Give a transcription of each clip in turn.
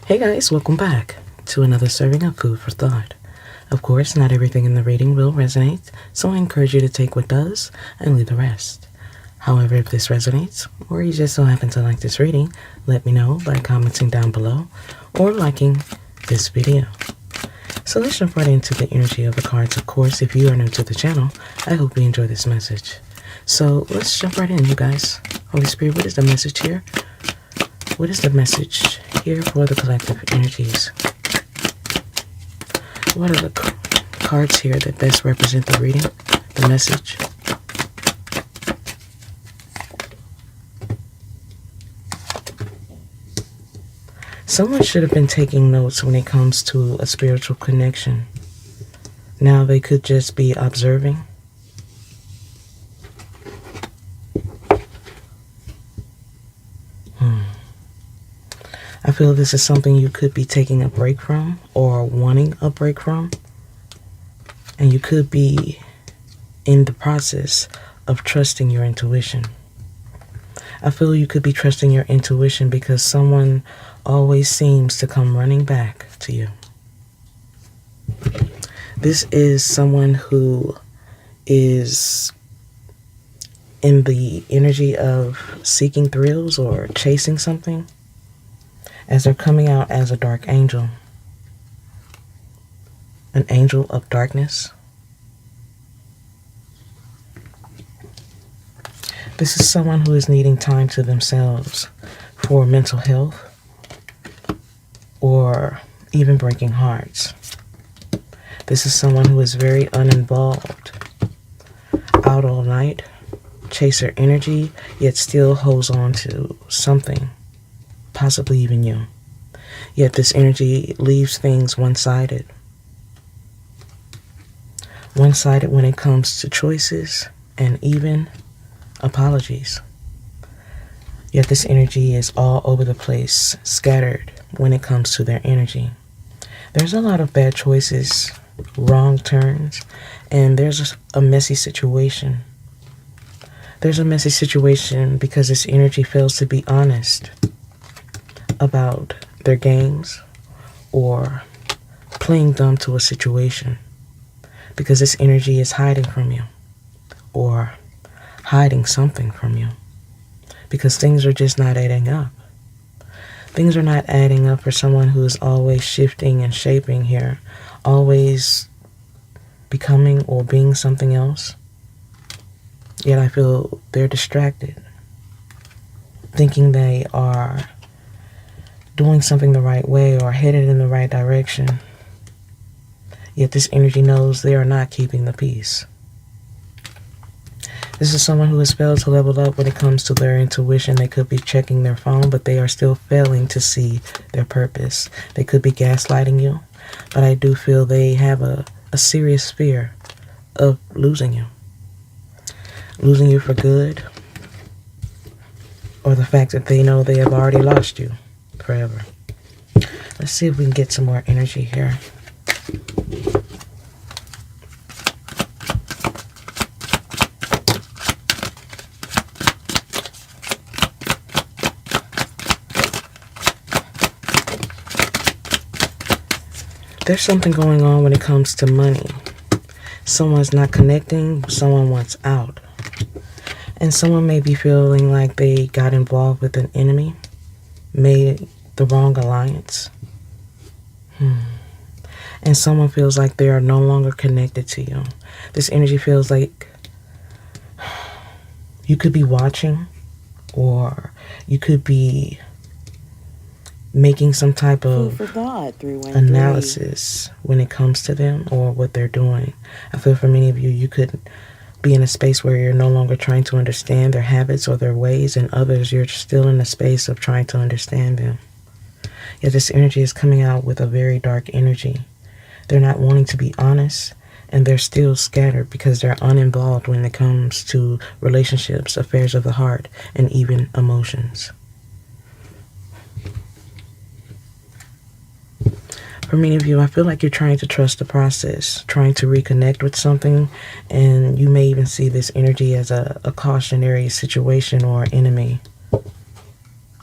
Hey guys, welcome back to another serving of food for thought. Of course, not everything in the reading will resonate, so I encourage you to take what does and leave the rest. However, if this resonates, or you just so happen to like this reading, let me know by commenting down below or liking this video. So let's jump right into the energy of the cards. Of course, if you are new to the channel, I hope you enjoy this message. So let's jump right in, you guys. Holy Spirit, what is the message here? What is the message here for the collective energies? What are the cards here that best represent the reading, the message? Someone should have been taking notes when it comes to a spiritual connection. Now they could just be observing. I feel this is something you could be taking a break from or wanting a break from. And you could be in the process of trusting your intuition. I feel you could be trusting your intuition because someone always seems to come running back to you. This is someone who is in the energy of seeking thrills or chasing something, as they're coming out as a dark angel, an angel of darkness. This is someone who is needing time to themselves for mental health or even breaking hearts. This is someone who is very uninvolved, out all night, chaser energy, yet still holds on to something, possibly even you. Yet this energy leaves things one-sided. One-sided when it comes to choices and even apologies. Yet this energy is all over the place, scattered when it comes to their energy. There's a lot of bad choices, wrong turns, and there's a messy situation. There's a messy situation because this energy fails to be honest about their games or playing dumb to a situation, because this energy is hiding from you or hiding something from you, because things are just not adding up. Things are not adding up for someone who is always shifting and shaping here, always becoming or being something else. Yet I feel they're distracted, thinking they are doing something the right way or headed in the right direction. Yet this energy knows they are not keeping the peace. This is someone who has failed to level up when it comes to their intuition. They could be checking their phone, but they are still failing to see their purpose. They could be gaslighting you, but I do feel they have a serious fear of losing you. Losing you for good, or the fact that they know they have already lost you forever. Let's see if we can get some more energy here. There's something going on when it comes to money. Someone's not connecting, someone wants out. And someone may be feeling like they got involved with an enemy, made the wrong alliance. And someone feels like they are no longer connected to you. This energy feels like you could be watching, or you could be making some type of analysis when it comes to them or what they're doing. I feel for many of you, you could be in a space where you're no longer trying to understand their habits or their ways, and others, you're still in a space of trying to understand them. Yet this energy is coming out with a very dark energy. They're not wanting to be honest, and they're still scattered because they're uninvolved when it comes to relationships, affairs of the heart, and even emotions. For many of you, I feel like you're trying to trust the process, trying to reconnect with something, and you may even see this energy as a cautionary situation or enemy.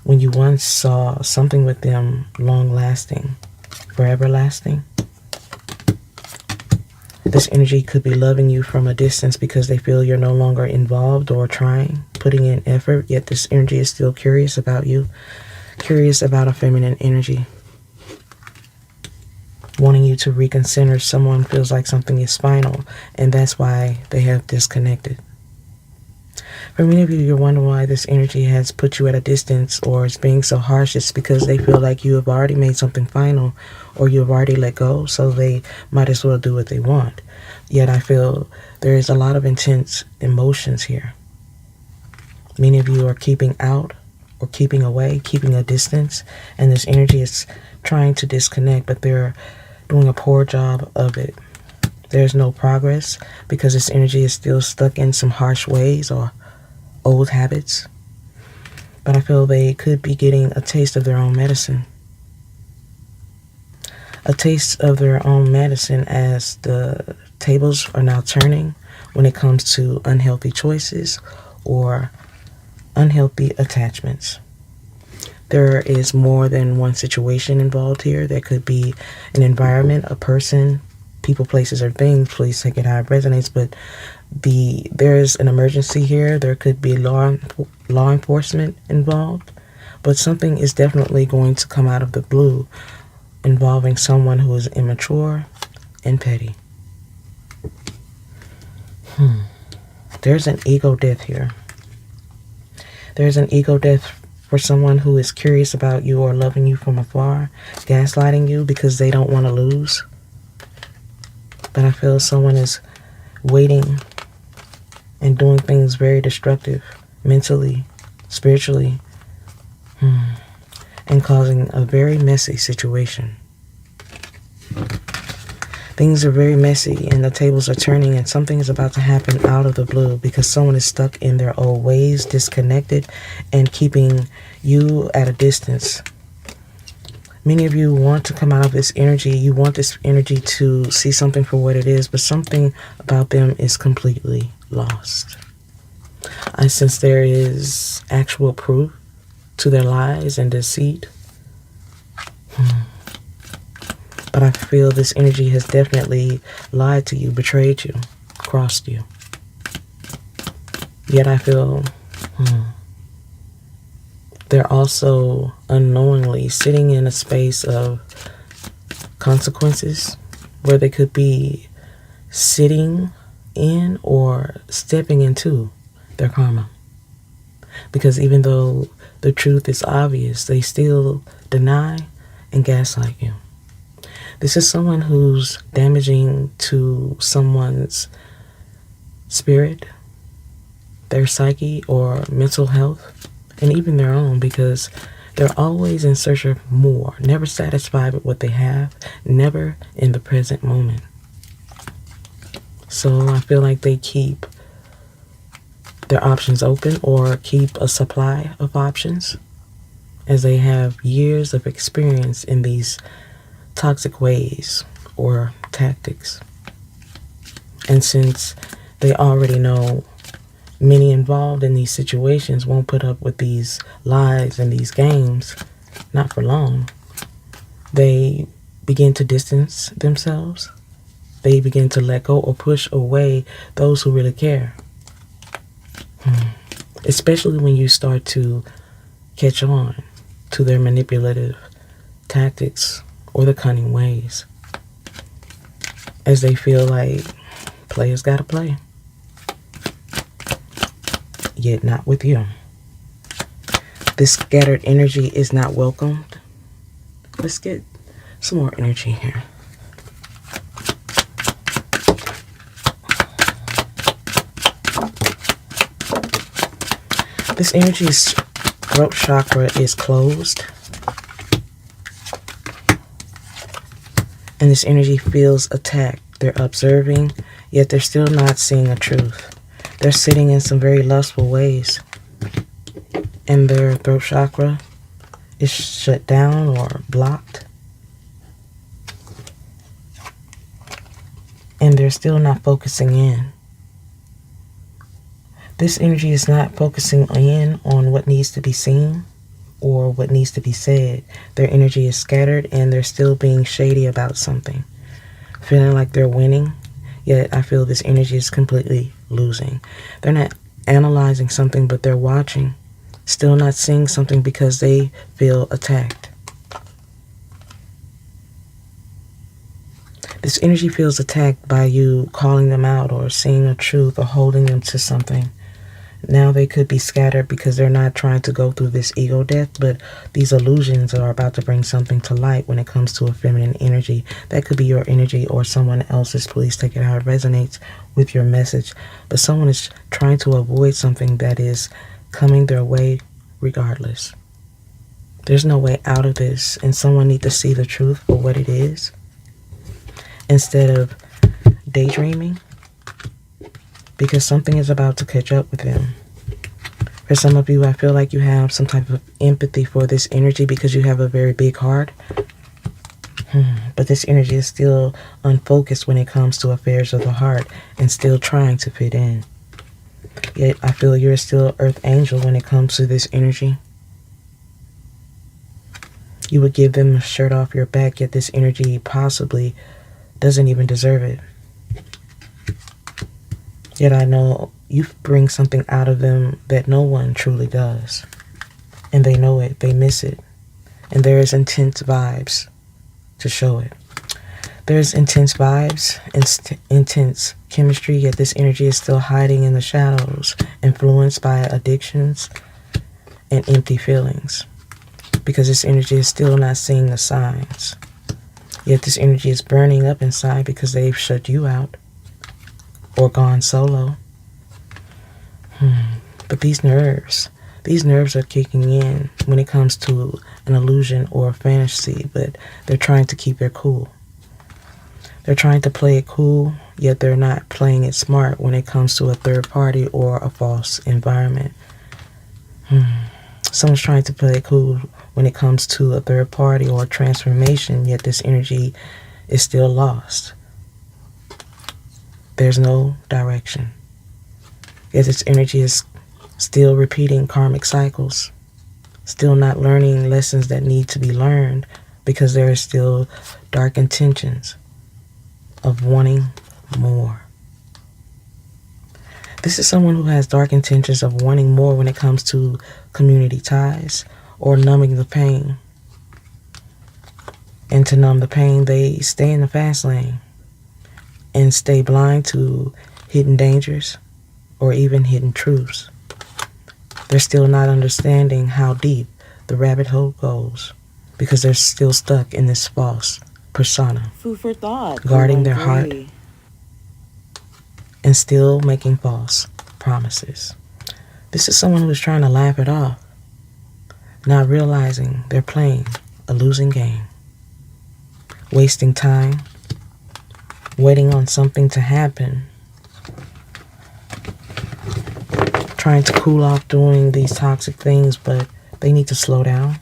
when you once saw something with them long lasting, forever lasting. This energy could be loving you from a distance because they feel you're no longer involved or trying, putting in effort, yet this energy is still curious about you, curious about a feminine energy. Wanting you to reconsider someone feels like something is final, and that's why they have disconnected. For many of you, you're wondering why this energy has put you at a distance or is being so harsh. It's because they feel like you have already made something final or you have already let go, so they might as well do what they want. Yet I feel there is a lot of intense emotions here. Many of you are keeping out or keeping away, keeping a distance, and this energy is trying to disconnect, but they're doing a poor job of it. There's no progress because this energy is still stuck in some harsh ways or old habits, but I feel they could be getting a taste of their own medicine. A taste of their own medicine as the tables are now turning when it comes to unhealthy choices or unhealthy attachments. There is more than one situation involved here. There could be an environment, a person, people, places, or things. Please take it how it resonates, but there is an emergency here. There could be law enforcement involved, but something is definitely going to come out of the blue involving someone who is immature and petty. There's an ego death here. There's an ego death for someone who is curious about you or loving you from afar, gaslighting you because they don't want to lose. But I feel someone is waiting and doing things very destructive, mentally, spiritually, and causing a very messy situation. Things are very messy and the tables are turning and something is about to happen out of the blue because someone is stuck in their old ways, disconnected, and keeping you at a distance. Many of you want to come out of this energy. You want this energy to see something for what it is, but something about them is completely lost. I sense there is actual proof to their lies and deceit. But I feel this energy has definitely lied to you, betrayed you, crossed you. Yet I feel they're also unknowingly sitting in a space of consequences where they could be sitting in or stepping into their karma. Because even though the truth is obvious, they still deny and gaslight you. This is someone who's damaging to someone's spirit, their psyche or mental health, and even their own, because they're always in search of more, never satisfied with what they have, never in the present moment. So I feel like they keep their options open or keep a supply of options as they have years of experience in these toxic ways or tactics. And since they already know many involved in these situations won't put up with these lies and these games, not for long, they begin to distance themselves. They begin to let go or push away those who really care. Especially when you start to catch on to their manipulative tactics or the cunning ways, as they feel like players gotta play, yet not with you. This scattered energy is not welcomed. Let's get some more energy here. This energy's throat chakra is closed. And this energy feels attacked. They're observing, yet they're still not seeing the truth. They're sitting in some very lustful ways. And their throat chakra is shut down or blocked. And they're still not focusing in. This energy is not focusing in on what needs to be seen or what needs to be said. Their energy is scattered and they're still being shady about something. Feeling like they're winning, yet I feel this energy is completely losing. They're not analyzing something, but they're watching. Still not seeing something because they feel attacked. This energy feels attacked by you calling them out or seeing a truth or holding them to something. Now they could be scattered because they're not trying to go through this ego death, but these illusions are about to bring something to light when it comes to a feminine energy. That could be your energy or someone else's. Please take it how it resonates with your message. But someone is trying to avoid something that is coming their way regardless. There's no way out of this, and someone needs to see the truth for what it is instead of daydreaming, because something is about to catch up with them. For some of you, I feel like you have some type of empathy for this energy because you have a very big heart. But this energy is still unfocused when it comes to affairs of the heart and still trying to fit in. Yet I feel you're still earth angel when it comes to this energy. You would give them a shirt off your back, yet this energy possibly doesn't even deserve it. Yet I know you bring something out of them that no one truly does. And they know it, they miss it. And there is intense vibes to show it. There's intense vibes, intense chemistry, yet this energy is still hiding in the shadows, influenced by addictions and empty feelings. Because this energy is still not seeing the signs. Yet this energy is burning up inside because they've shut you out or gone solo. But these nerves are kicking in when it comes to an illusion or a fantasy, but they're trying to keep their cool. They're trying to play it cool, yet they're not playing it smart when it comes to a third party or a false environment. Someone's trying to play it cool when it comes to a third party or a transformation, yet this energy is still lost. There's no direction. Yet this energy is still repeating karmic cycles, still not learning lessons that need to be learned because there is still dark intentions of wanting more. This is someone who has dark intentions of wanting more when it comes to community ties or numbing the pain. And to numb the pain, they stay in the fast lane and stay blind to hidden dangers or even hidden truths. They're still not understanding how deep the rabbit hole goes because they're still stuck in this false persona. Food for thought. Guarding their heart and still making false promises. This is someone who is trying to laugh it off, not realizing they're playing a losing game, wasting time, waiting on something to happen, trying to cool off doing these toxic things, but they need to slow down.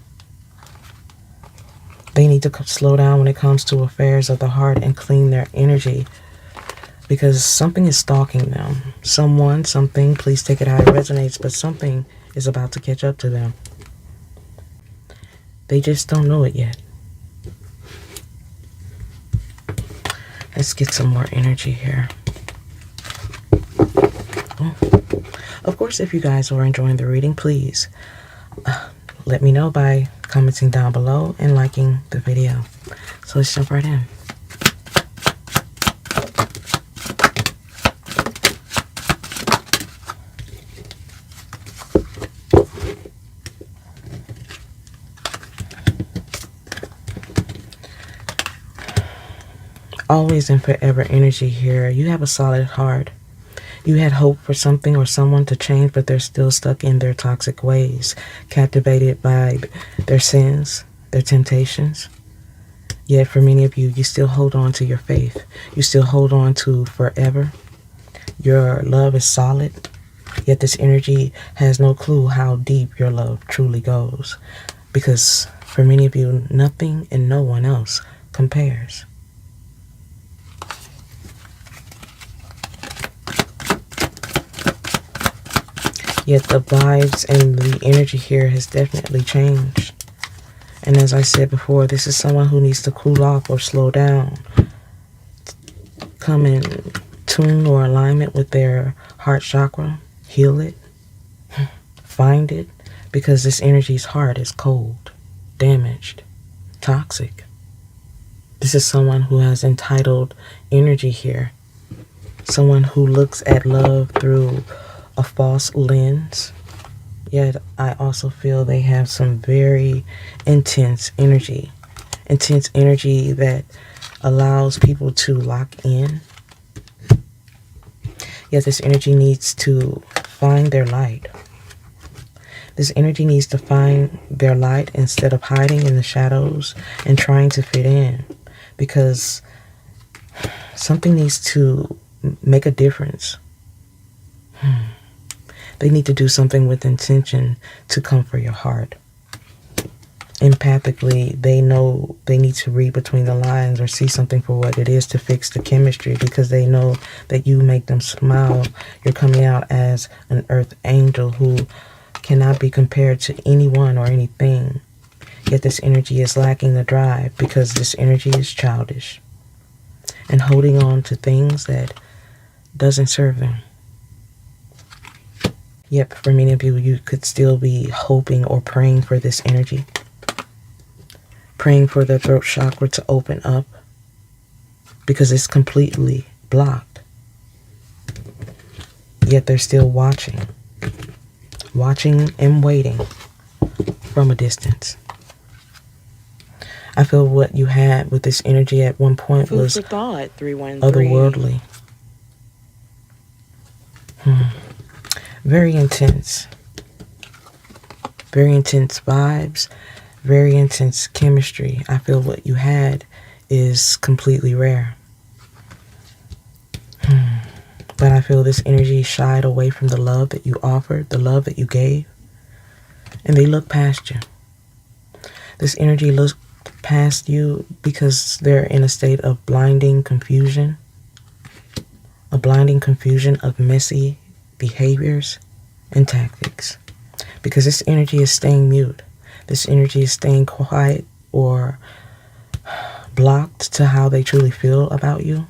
They need to slow down when it comes to affairs of the heart and clean their energy because something is stalking them. Someone, something, please take it how it resonates, but something is about to catch up to them. They just don't know it yet. Let's get some more energy here. Oh. Of course, if you guys are enjoying the reading, please let me know by commenting down below and liking the video. So let's jump right in. Always and forever energy here. You have a solid heart. You had hope for something or someone to change, but they're still stuck in their toxic ways, captivated by their sins, their temptations. Yet for many of you, you still hold on to your faith. You still hold on to forever. Your love is solid, yet this energy has no clue how deep your love truly goes. Because for many of you, nothing and no one else compares. Yet the vibes and the energy here has definitely changed. And as I said before, this is someone who needs to cool off or slow down, come in tune or alignment with their heart chakra, heal it, find it, because this energy's heart is cold, damaged, toxic. This is someone who has entitled energy here, someone who looks at love through a false lens. Yet I also feel they have some very intense energy that allows people to lock in. Yet this energy needs to find their light. This energy needs to find their light instead of hiding in the shadows and trying to fit in, because something needs to make a difference. They need to do something with intention to comfort your heart. Empathically, they know they need to read between the lines or see something for what it is to fix the chemistry, because they know that you make them smile. You're coming out as an earth angel who cannot be compared to anyone or anything. Yet this energy is lacking the drive, because this energy is childish and holding on to things that doesn't serve them. Yep, for many of you, you could still be hoping or praying for this energy. Praying for the throat chakra to open up, because it's completely blocked. Yet they're still watching and waiting from a distance. I feel what you had with this energy at one point was otherworldly. Very intense vibes, very intense chemistry. I feel what you had is completely rare. But I feel this energy shied away from the love that you offered, the love that you gave, and they look past you. This energy looks past you because they're in a state of blinding confusion, a blinding confusion of messy behaviors and tactics, because this energy is staying mute. This energy is staying quiet or blocked to how they truly feel about you,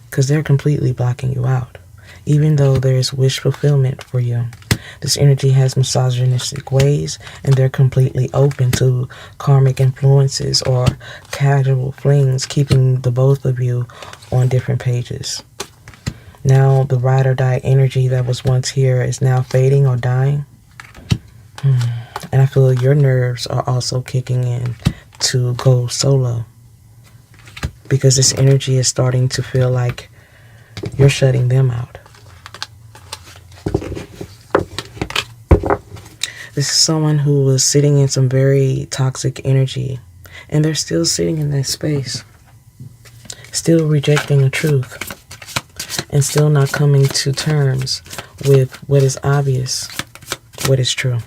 because they're completely blocking you out, even though there is wish fulfillment for you. This energy has misogynistic ways, and they're completely open to karmic influences or casual flings, keeping the both of you on different pages. Now the ride or die energy that was once here is now fading or dying. And I feel your nerves are also kicking in to go solo, because this energy is starting to feel like you're shutting them out. This is someone who was sitting in some very toxic energy, and they're still sitting in that space, still rejecting the truth, and still not coming to terms with what is obvious, what is true.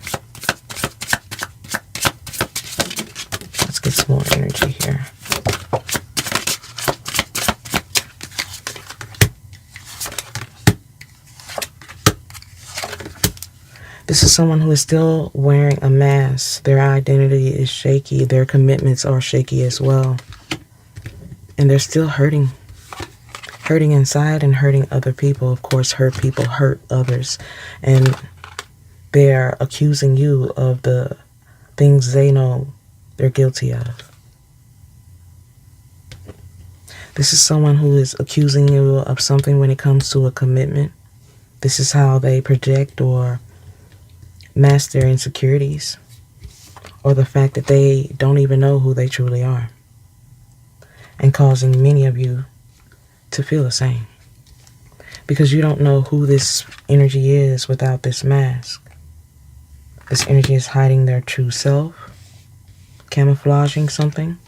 Let's get some more energy here. This is someone who is still wearing a mask. Their identity is shaky. Their commitments are shaky as well. And they're still hurting. Hurting inside and hurting other people. Of course, hurt people hurt others. And they're accusing you of the things they know they're guilty of. This is someone who is accusing you of something when it comes to a commitment. This is how they project or mask their insecurities, or the fact that they don't even know who they truly are, and causing many of you to feel the same, because you don't know who this energy is without this mask. This energy is hiding their true self, camouflaging something,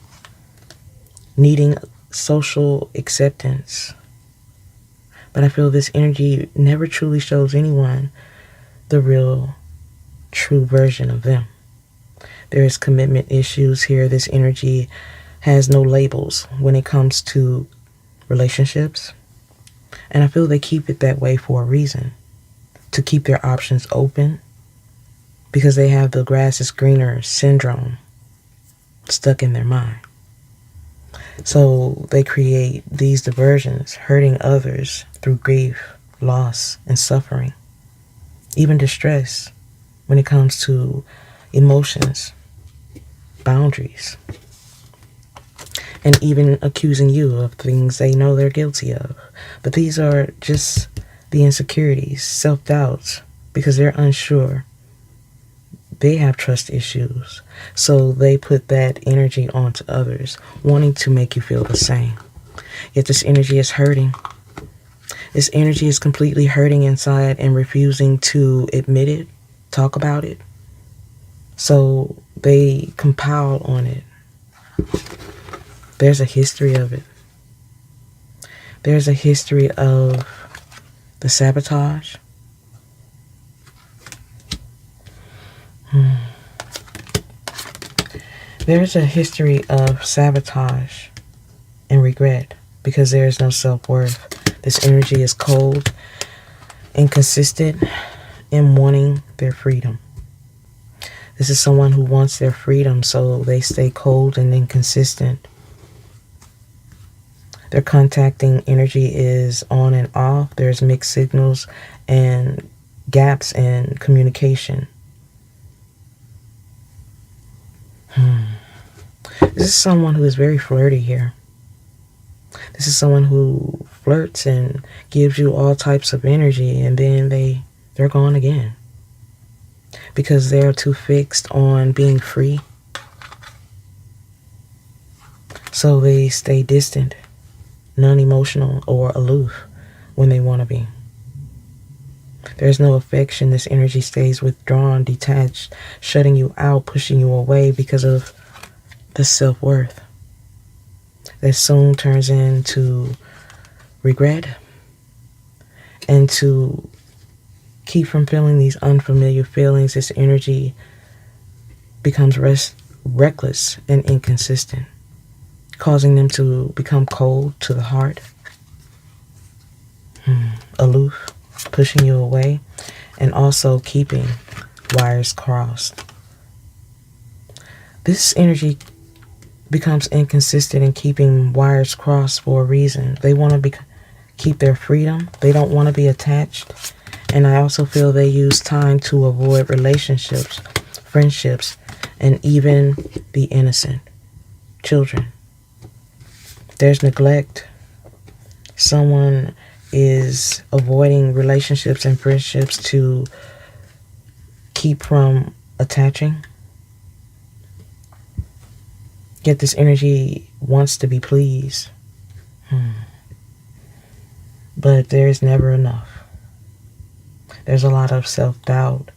needing social acceptance. But I feel this energy never truly shows anyone the real true version of them. There is commitment issues here. This energy has no labels when it comes to relationships, and I feel they keep it that way for a reason. to keep their options open because they have the grass is greener syndrome stuck in their mind. So they create these diversions, hurting others through grief, loss, and suffering, even distress when it comes to emotions, boundaries, and even accusing you of things they know they're guilty of. But these are just the insecurities, self-doubts, because they're unsure. They have trust issues. So they put that energy onto others, wanting to make you feel the same. Yet this energy is hurting. This energy is completely hurting inside and refusing to admit it, talk about it. So they compile on it. There's a history of it. There's a history of the sabotage. There's a history of sabotage and regret because there is no self-worth. This energy is cold, inconsistent, and wanting their freedom. This is someone who wants their freedom, so they stay cold and inconsistent. Their contacting energy is on and off. There's mixed signals and gaps in communication. This is someone who is very flirty here. This is someone who flirts and gives you all types of energy, and then they're gone again because they're too fixed on being free. So they stay distant, non-emotional, or aloof when they want to be. There's no affection. This energy stays withdrawn, detached, shutting you out, pushing you away because of the self-worth. That soon turns into regret, and to keep from feeling these unfamiliar feelings, this energy becomes reckless and inconsistent, causing them to become cold to the heart, aloof, pushing you away, and also keeping wires crossed. This energy becomes inconsistent in keeping wires crossed for a reason. They want to keep their freedom. They don't want to be attached. And I also feel they use time to avoid relationships, friendships, and even the innocent children. There's neglect. Someone is avoiding relationships and friendships to keep from attaching. Yet this energy wants to be pleased. But there is never enough. There's a lot of self-doubt,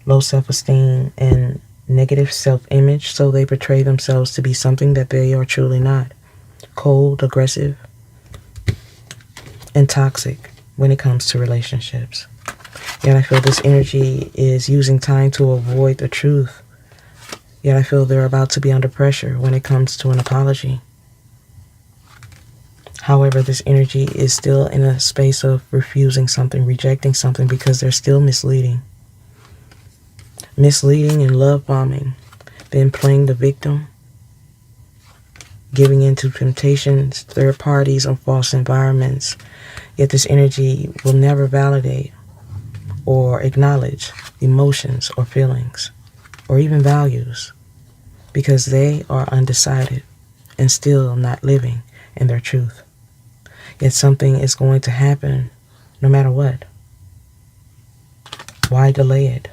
low self-esteem, and negative self-image, so they portray themselves to be something that they are truly not. Cold, aggressive, and toxic when it comes to relationships. Yet I feel this energy is using time to avoid the truth. Yet I feel they're about to be under pressure when it comes to an apology. However, this energy is still in a space of refusing something, rejecting something, because they're still misleading. Misleading and love bombing, then playing the victim, giving into temptations, third parties, and false environments. Yet this energy will never validate or acknowledge emotions or feelings or even values, because they are undecided and still not living in their truth. Yet something is going to happen no matter what. Why delay it?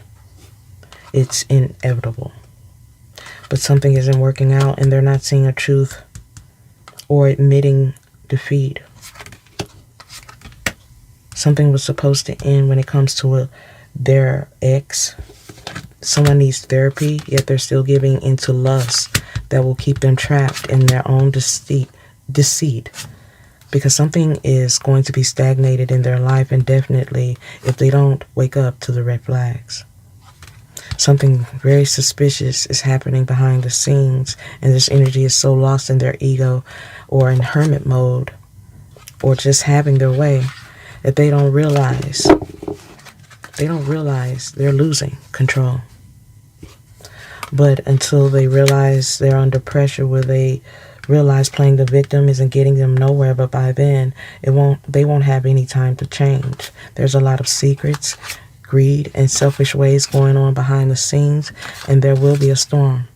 It's inevitable. But something isn't working out and they're not seeing a truth or admitting defeat. Something was supposed to end when it comes to their ex. Someone needs therapy, yet they're still giving into lust that will keep them trapped in their own deceit. Because something is going to be stagnated in their life indefinitely if they don't wake up to the red flags. Something very suspicious is happening behind the scenes, and this energy is so lost in their ego or in hermit mode or just having their way that they don't realize they don't realize they're losing control. But until they realize they're under pressure, where they realize playing the victim isn't getting them nowhere, but by then they won't have any time to change. There's a lot of secrets, greed, and selfish ways going on behind the scenes, and there will be a storm.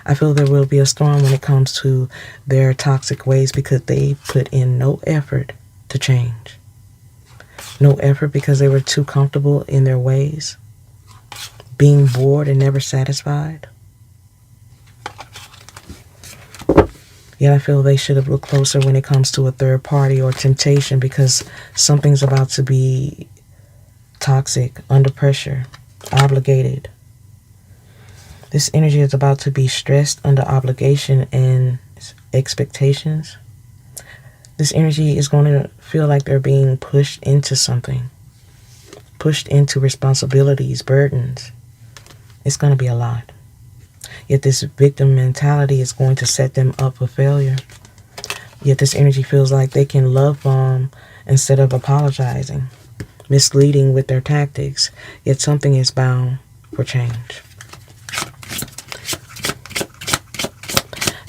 I feel there will be a storm when it comes to their toxic ways, because they put in no effort to change. No effort because they were too comfortable in their ways, being bored and never satisfied. Yet I feel they should have looked closer when it comes to a third party or temptation, because something's about to be toxic, under pressure, obligated. This energy is about to be stressed, under obligation and expectations. This energy is going to feel like they're being pushed into something, pushed into responsibilities, burdens. It's going to be a lot. Yet this victim mentality is going to set them up for failure. Yet this energy feels like they can love bomb instead of apologizing, misleading with their tactics. Yet something is bound for change.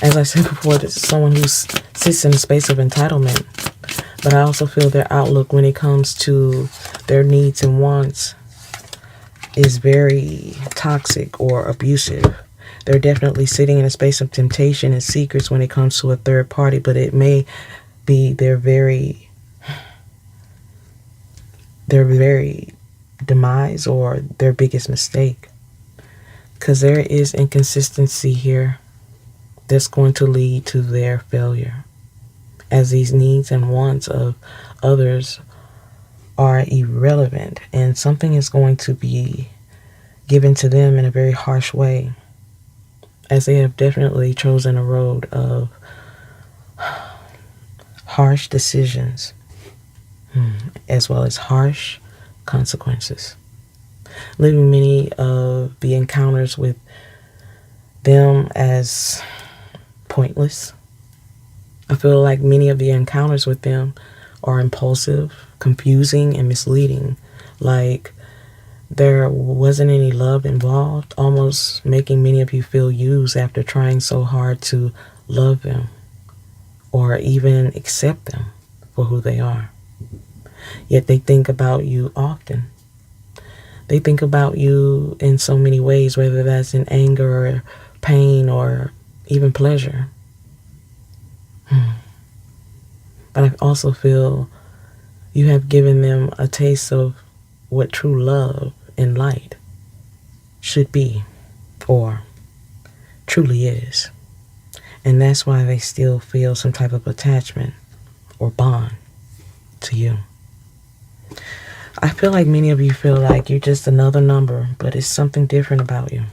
As I said before, this is someone who sits in a space of entitlement. But I also feel their outlook when it comes to their needs and wants is very toxic or abusive. They're definitely sitting in a space of temptation and secrets when it comes to a third party, but it may be their very demise or their biggest mistake. Because there is inconsistency here that's going to lead to their failure, as these needs and wants of others are irrelevant, and something is going to be given to them in a very harsh way, as they have definitely chosen a road of harsh decisions, as well as harsh consequences, leaving many of the encounters with them as pointless. I feel like many of the encounters with them are impulsive, confusing, and misleading. Like there wasn't any love involved, almost making many of you feel used after trying so hard to love them or even accept them for who they are. Yet they think about you often. They think about you in so many ways, whether that's in anger or pain or even pleasure. But I also feel you have given them a taste of what true love and light should be, or truly is. And that's why they still feel some type of attachment or bond to you. I feel like many of you feel like you're just another number, but it's something different about you.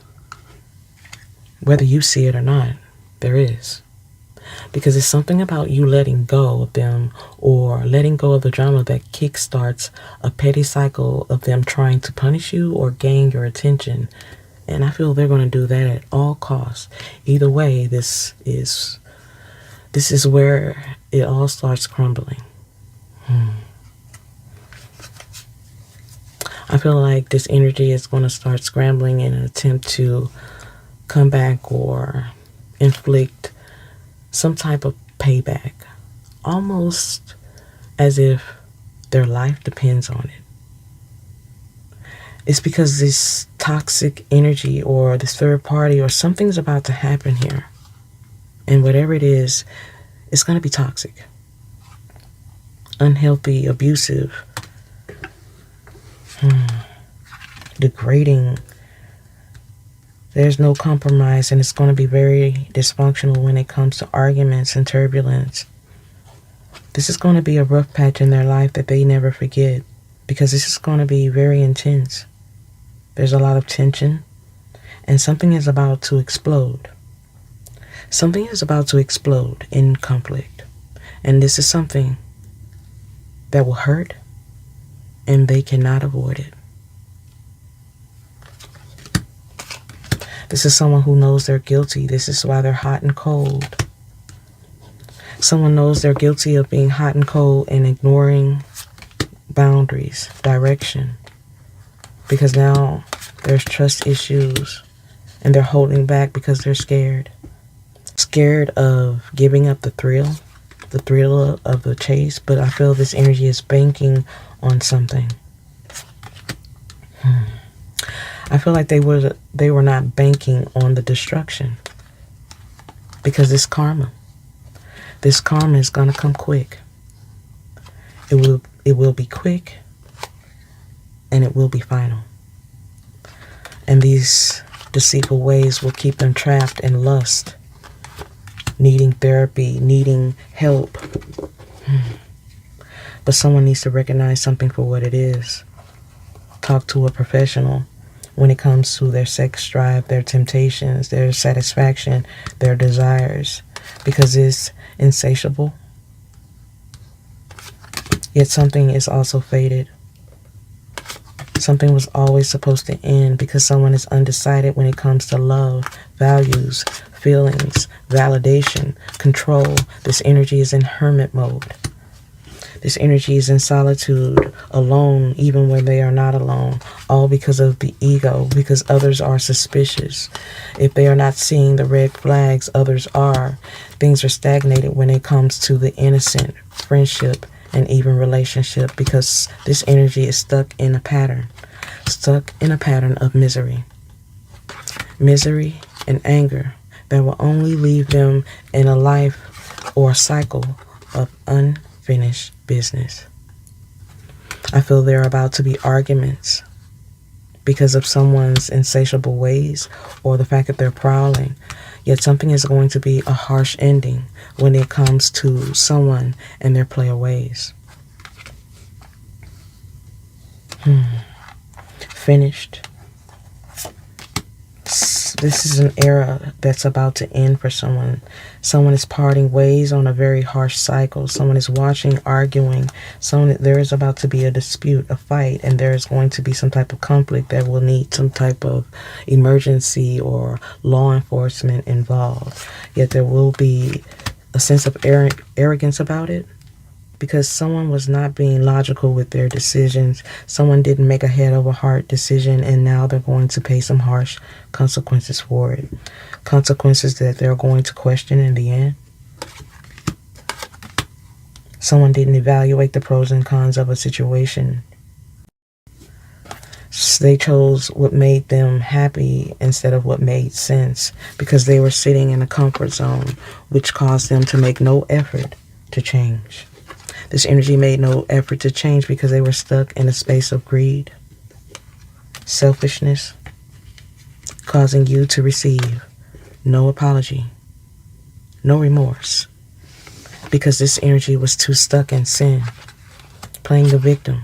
Whether you see it or not, there is. Because it's something about you letting go of them, or letting go of the drama that kickstarts a petty cycle of them trying to punish you or gain your attention. And I feel they're going to do that at all costs. Either way, this is where it all starts crumbling. I feel like this energy is going to start scrambling in an attempt to come back or inflict some type of payback, almost as if their life depends on it. It's because this toxic energy or this third party or something's about to happen here. And whatever it is, it's going to be toxic, unhealthy, abusive, degrading. There's no compromise, and it's going to be very dysfunctional when it comes to arguments and turbulence. This is going to be a rough patch in their life that they never forget, because this is going to be very intense. There's a lot of tension, and something is about to explode. Something is about to explode in conflict, and this is something that will hurt, and they cannot avoid it. This is someone who knows they're guilty. This is why they're hot and cold. Someone knows they're guilty of being hot and cold and ignoring boundaries, direction, because now there's trust issues and they're holding back because they're scared. Scared of giving up the thrill of the chase, but I feel this energy is banking on something. I feel like they were not banking on the destruction, because this karma is gonna come quick. It will be quick, and it will be final. And these deceitful ways will keep them trapped in lust, needing therapy, needing help. But someone needs to recognize something for what it is. Talk to a professional when it comes to their sex drive, their temptations, their satisfaction, their desires, because it's insatiable. Yet something is also fated. Something was always supposed to end, because someone is undecided when it comes to love, values, feelings, validation, control. This energy is in hermit mode. This energy is in solitude, alone, even when they are not alone, all because of the ego, because others are suspicious. If they are not seeing the red flags, others are. Things are stagnated when it comes to the innocent, friendship, and even relationship, because this energy is stuck in a pattern of misery. Misery and anger that will only leave them in a life or a cycle of unfinished business. I feel there are about to be arguments because of someone's insatiable ways or the fact that they're prowling. Yet something is going to be a harsh ending when it comes to someone and their player ways. Finished. This is an era that's about to end for someone. Someone is parting ways on a very harsh cycle. Someone is watching, arguing. There is about to be a dispute, a fight, and there is going to be some type of conflict that will need some type of emergency or law enforcement involved. Yet there will be a sense of arrogance about it, because someone was not being logical with their decisions. Someone didn't make a head over heart decision, and now they're going to pay some harsh consequences for it. Consequences that they're going to question in the end. Someone didn't evaluate the pros and cons of a situation. They chose what made them happy instead of what made sense, because they were sitting in a comfort zone, which caused them to make no effort to change. This energy made no effort to change because they were stuck in a space of greed, selfishness, causing you to receive no apology, no remorse, because this energy was too stuck in sin, playing the victim.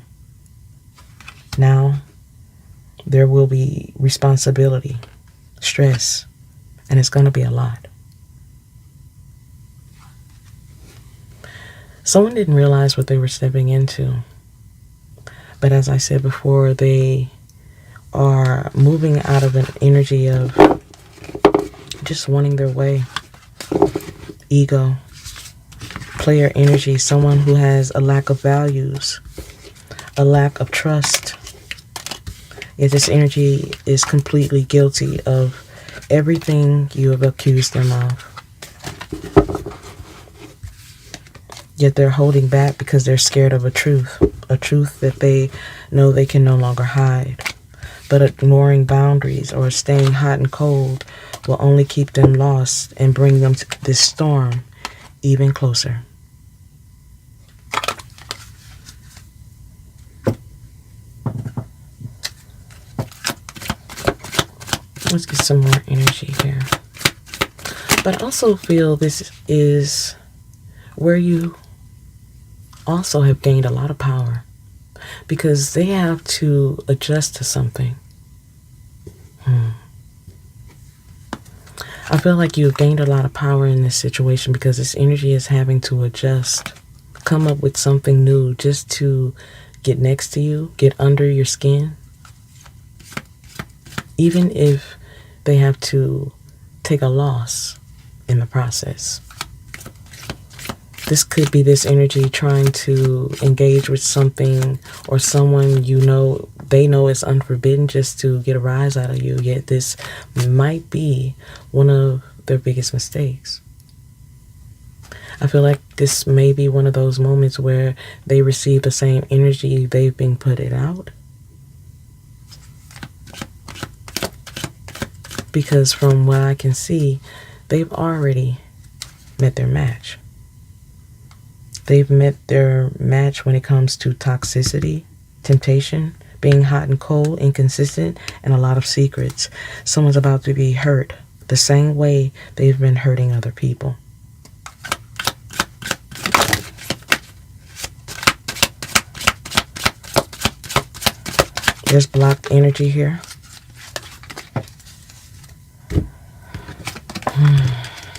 Now, there will be responsibility, stress, and it's going to be a lot. Someone didn't realize what they were stepping into. But as I said before, they are moving out of an energy of just wanting their way. Ego. Player energy. Someone who has a lack of values. A lack of trust. Yet this energy is completely guilty of everything you have accused them of. Yet they're holding back because they're scared of a truth that they know they can no longer hide. But ignoring boundaries or staying hot and cold will only keep them lost and bring them to this storm even closer. Let's get some more energy here. But I also feel this is where you also have gained a lot of power, because they have to adjust to something. I feel like you have gained a lot of power in this situation because this energy is having to adjust, come up with something new just to get next to you, get under your skin. Even if they have to take a loss in the process. This could be this energy trying to engage with something or someone they know is unforbidden just to get a rise out of you. Yet this might be one of their biggest mistakes. I feel like this may be one of those moments where they receive the same energy they've been putting out. Because from what I can see, they've already met their match. They've met their match when it comes to toxicity, temptation, being hot and cold, inconsistent, and a lot of secrets. Someone's about to be hurt the same way they've been hurting other people. There's blocked energy here.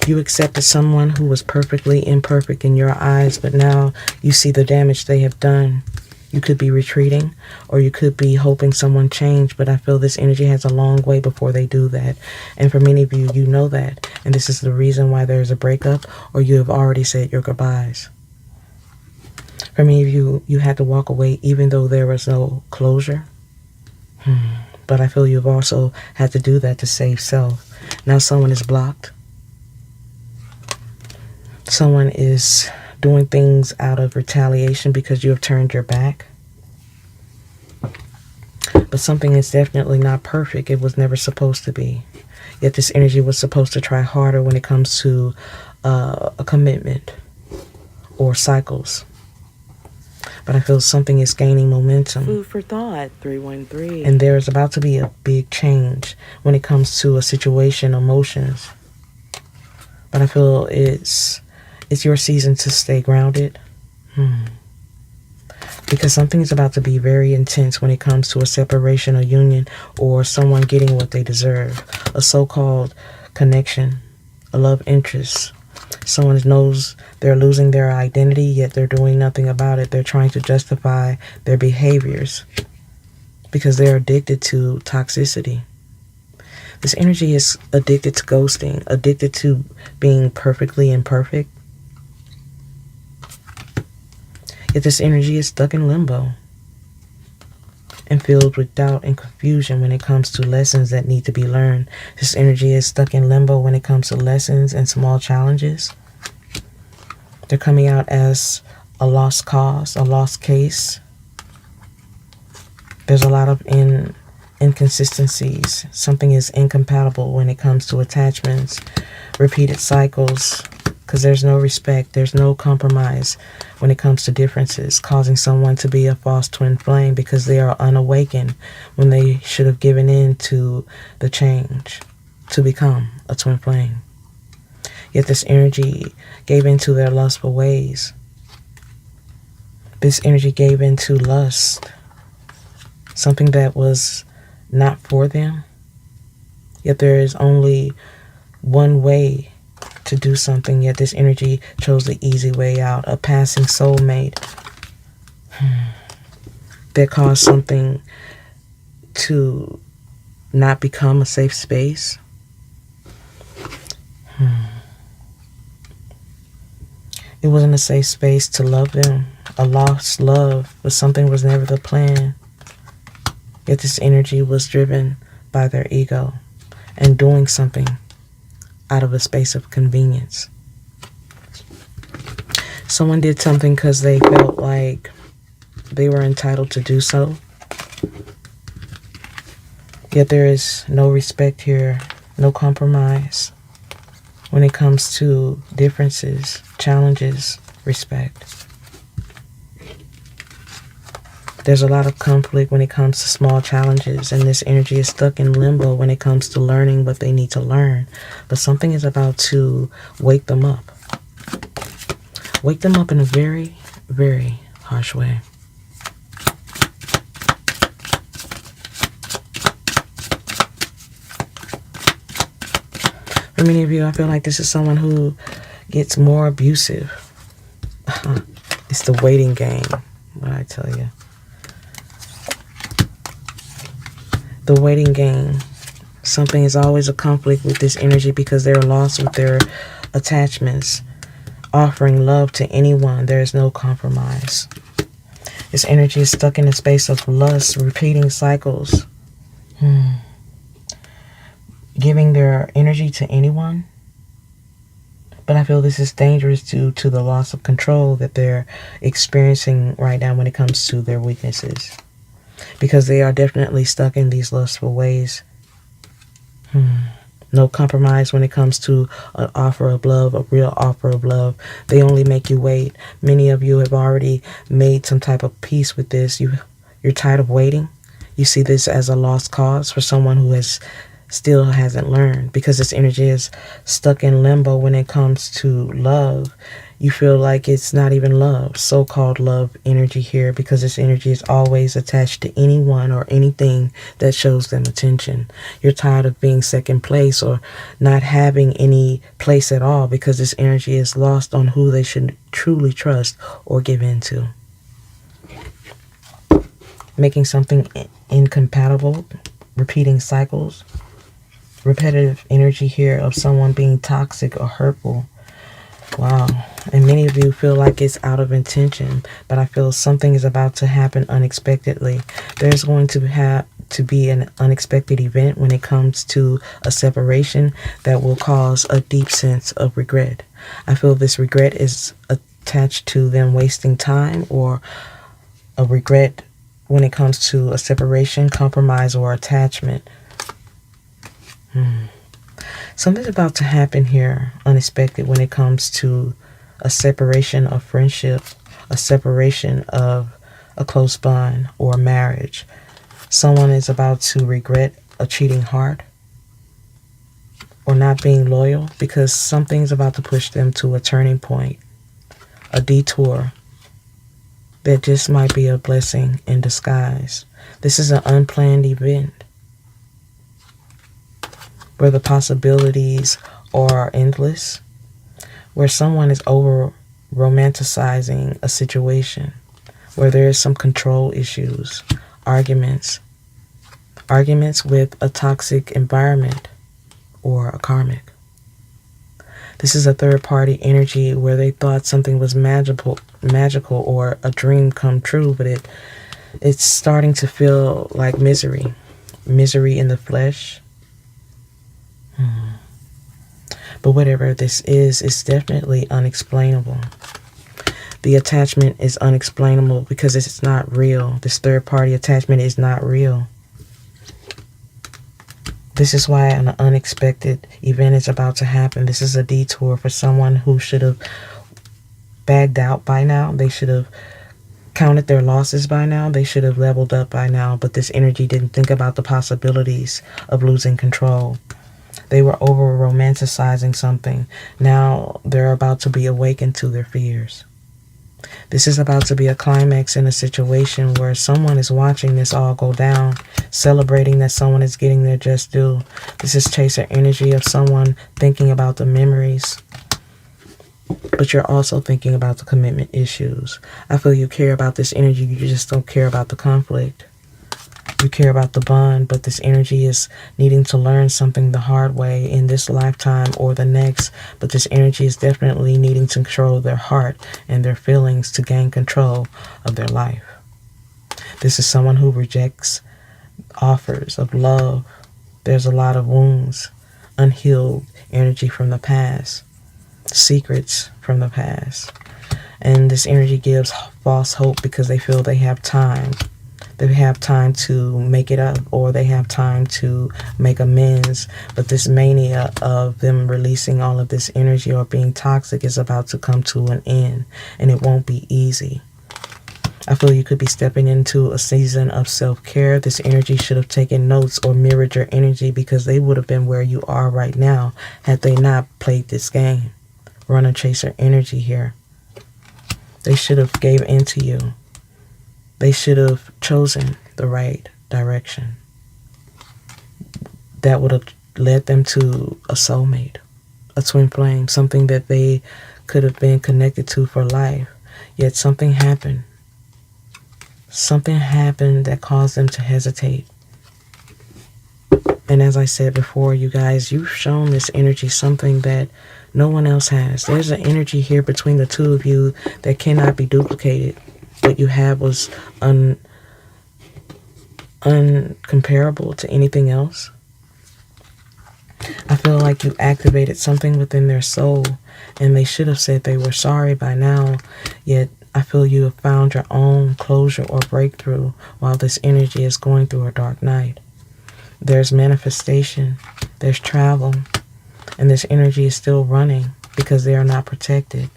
You accepted someone who was perfectly imperfect in your eyes, but now you see the damage they have done. You could be retreating, or you could be hoping someone change, but I feel this energy has a long way before they do that. And for many of you, you know that, and this is the reason why there's a breakup, or you have already said your goodbyes. For many of you, you had to walk away even though there was no closure. But I feel you've also had to do that to save self. Now someone is blocked. Someone is doing things out of retaliation because you have turned your back. But something is definitely not perfect. It was never supposed to be. Yet this energy was supposed to try harder when it comes to a commitment or cycles. But I feel something is gaining momentum. Food for thought, 313. And there is about to be a big change when it comes to a situation, emotions. But I feel it's your season to stay grounded. Because something is about to be very intense when it comes to a separation or union or someone getting what they deserve. A so-called connection, a love interest. Someone knows they're losing their identity, yet they're doing nothing about it. They're trying to justify their behaviors because they're addicted to toxicity. This energy is addicted to ghosting, addicted to being perfectly imperfect. Yet this energy is stuck in limbo and filled with doubt and confusion when it comes to lessons that need to be learned. This energy is stuck in limbo when it comes to lessons and small challenges. They're coming out as a lost cause, a lost case. There's a lot of inconsistencies. Something is incompatible when it comes to attachments, repeated cycles, because there's no respect, there's no compromise when it comes to differences, causing someone to be a false twin flame because they are unawakened when they should have given in to the change to become a twin flame. Yet this energy gave into their lustful ways. This energy gave into lust, something that was not for them. Yet there is only one way to do something, yet this energy chose the easy way out, a passing soulmate that caused something to not become a safe space. It wasn't a safe space to love them, a lost love, but something was never the plan. Yet this energy was driven by their ego and doing something out of a space of convenience. Someone did something because they felt like they were entitled to do so. Yet there is no respect here, no compromise when it comes to differences, challenges, respect. There's a lot of conflict when it comes to small challenges, and this energy is stuck in limbo when it comes to learning what they need to learn. But something is about to wake them up. Wake them up in a very, very harsh way. For many of you, I feel like this is someone who gets more abusive. It's the waiting game, what I tell you. The waiting game. Something is always a conflict with this energy because they're lost with their attachments. offering love to anyone. There is no compromise. This energy is stuck in a space of lust, repeating cycles. Giving their energy to anyone. But I feel this is dangerous due to the loss of control that they're experiencing right now when it comes to their weaknesses. Because they are definitely stuck in these lustful ways. No compromise when it comes to an offer of love, a real offer of love. They only make you wait. Many of you have already made some type of peace with this. You're tired of waiting. You see this as a lost cause for someone who still hasn't learned, because this energy is stuck in limbo when it comes to love. You feel like it's not even love, so-called love energy here, because this energy is always attached to anyone or anything that shows them attention. You're tired of being second place or not having any place at all, because this energy is lost on who they should truly trust or give in to. Making something incompatible, repeating cycles. Repetitive energy here of someone being toxic or hurtful. Wow. And many of you feel like it's out of intention, but I feel something is about to happen unexpectedly. There's going to have to be an unexpected event when it comes to a separation that will cause a deep sense of regret. I feel this regret is attached to them wasting time, or a regret when it comes to a separation, compromise, or attachment. Something's about to happen here, unexpected, when it comes to a separation of friendship, a separation of a close bond or marriage. Someone is about to regret a cheating heart or not being loyal, because something's about to push them to a turning point, a detour that just might be a blessing in disguise. This is an unplanned event where the possibilities are endless, where someone is over romanticizing a situation, where there is some control issues, arguments with a toxic environment or a karmic. This is a third-party energy where they thought something was magical or a dream come true, but it's starting to feel like misery in the flesh. But whatever this is, it's definitely unexplainable. The attachment is unexplainable because it's not real. This third-party attachment is not real. This is why an unexpected event is about to happen. This is a detour for someone who should have bagged out by now. They should have counted their losses by now. They should have leveled up by now. But this energy didn't think about the possibilities of losing control. They were over romanticizing something. Now they're about to be awakened to their fears. This is about to be a climax in a situation where someone is watching this all go down, celebrating that someone is getting their just due. This is chaser energy of someone thinking about the memories, but you're also thinking about the commitment issues. I feel you care about this energy, you just don't care about the conflict. You care about the bond, but this energy is needing to learn something the hard way in this lifetime or the next. But this energy is definitely needing to control their heart and their feelings to gain control of their life. This is someone who rejects offers of love. There's a lot of wounds, unhealed energy from the past, secrets from the past. And this energy gives false hope because they feel they have time. They have time to make it up, or they have time to make amends. But this mania of them releasing all of this energy or being toxic is about to come to an end, and it won't be easy. I feel you could be stepping into a season of self-care. This energy should have taken notes or mirrored your energy, because they would have been where you are right now had they not played this game. Runner chaser energy here. They should have gave in to you. They should have chosen the right direction. That would have led them to a soulmate, a twin flame, something that they could have been connected to for life. Yet something happened. Something happened that caused them to hesitate. And as I said before, you guys, you've shown this energy something that No one else has. There's an energy here between the two of you that cannot be duplicated. What you have was uncomparable to anything else. I feel like you activated something within their soul, and they should have said they were sorry by now, yet I feel you have found your own closure or breakthrough while this energy is going through a dark night. There's manifestation, there's travel, and this energy is still running because they are not protected.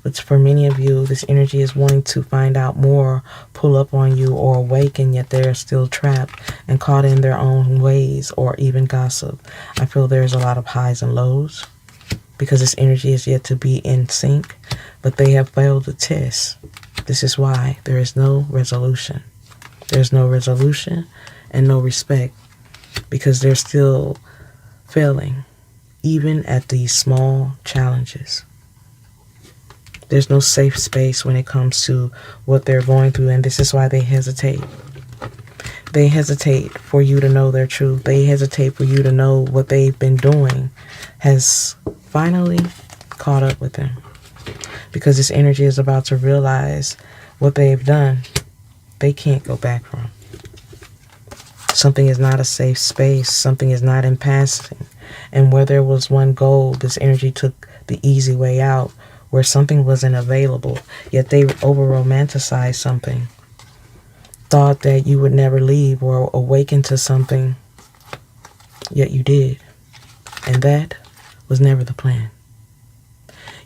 But for many of you, this energy is wanting to find out more, pull up on you, or awaken, yet they are still trapped and caught in their own ways or even gossip. I feel there's a lot of highs and lows because this energy is yet to be in sync, but they have failed the test. This is why there is no resolution. There's no resolution and no respect because they're still failing, even at these small challenges. There's no safe space when it comes to what they're going through, and this is why they hesitate. They hesitate for you to know their truth. They hesitate for you to know what they've been doing has finally caught up with them. Because this energy is about to realize what they've done, they can't go back from. Something is not a safe space. Something is not in passing. And where there was one goal, this energy took the easy way out, where something wasn't available, yet they over-romanticized something. Thought that you would never leave or awaken to something, yet you did. And that was never the plan.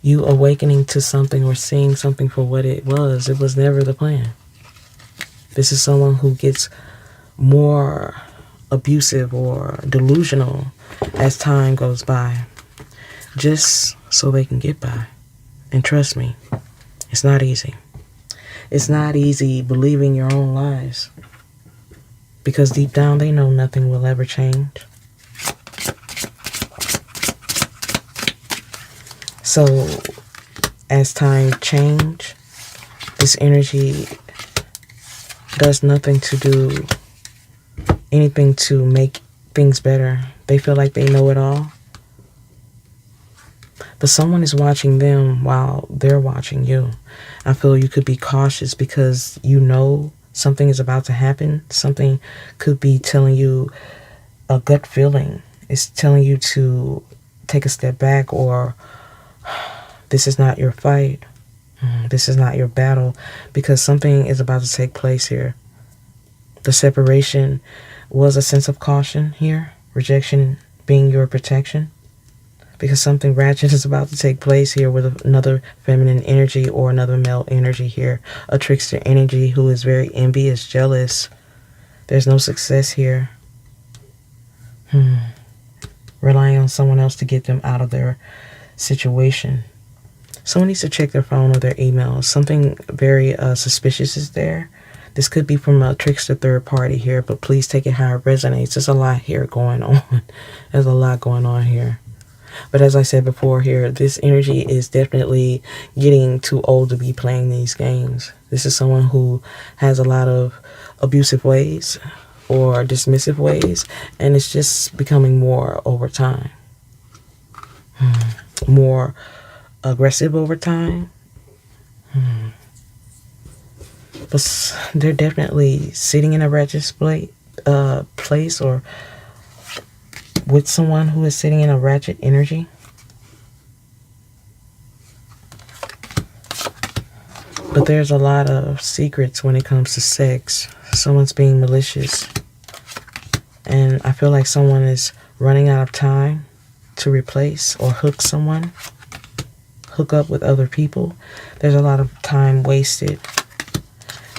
You awakening to something or seeing something for what it was never the plan. This is someone who gets more abusive or delusional as time goes by, just so they can get by. And trust me, it's not easy. It's not easy believing your own lies, because deep down they know nothing will ever change. So as time change, this energy does nothing to do anything to make things better. They feel like they know it all. But someone is watching them while they're watching you. I feel you could be cautious because you know something is about to happen. Something could be telling you a gut feeling. It's telling you to take a step back, or this is not your fight. This is not your battle, because something is about to take place here. The separation was a sense of caution here. Rejection being your protection. Because something ratchet is about to take place here with another feminine energy or another male energy here. A trickster energy who is very envious, jealous. There's no success here. Relying on someone else to get them out of their situation. Someone needs to check their phone or their emails. Something very suspicious is there. This could be from a trickster third party here, but please take it how it resonates. There's a lot here going on. There's a lot going on here. But as I said before here, this energy is definitely getting too old to be playing these games. This is someone who has a lot of abusive ways or dismissive ways, and it's just becoming more over time. More aggressive over time. But they're definitely sitting in a wretched place, or with someone who is sitting in a ratchet energy. But there's a lot of secrets when it comes to sex. Someone's being malicious. And I feel like someone is running out of time to replace or hook someone. Hook up with other people. There's a lot of time wasted.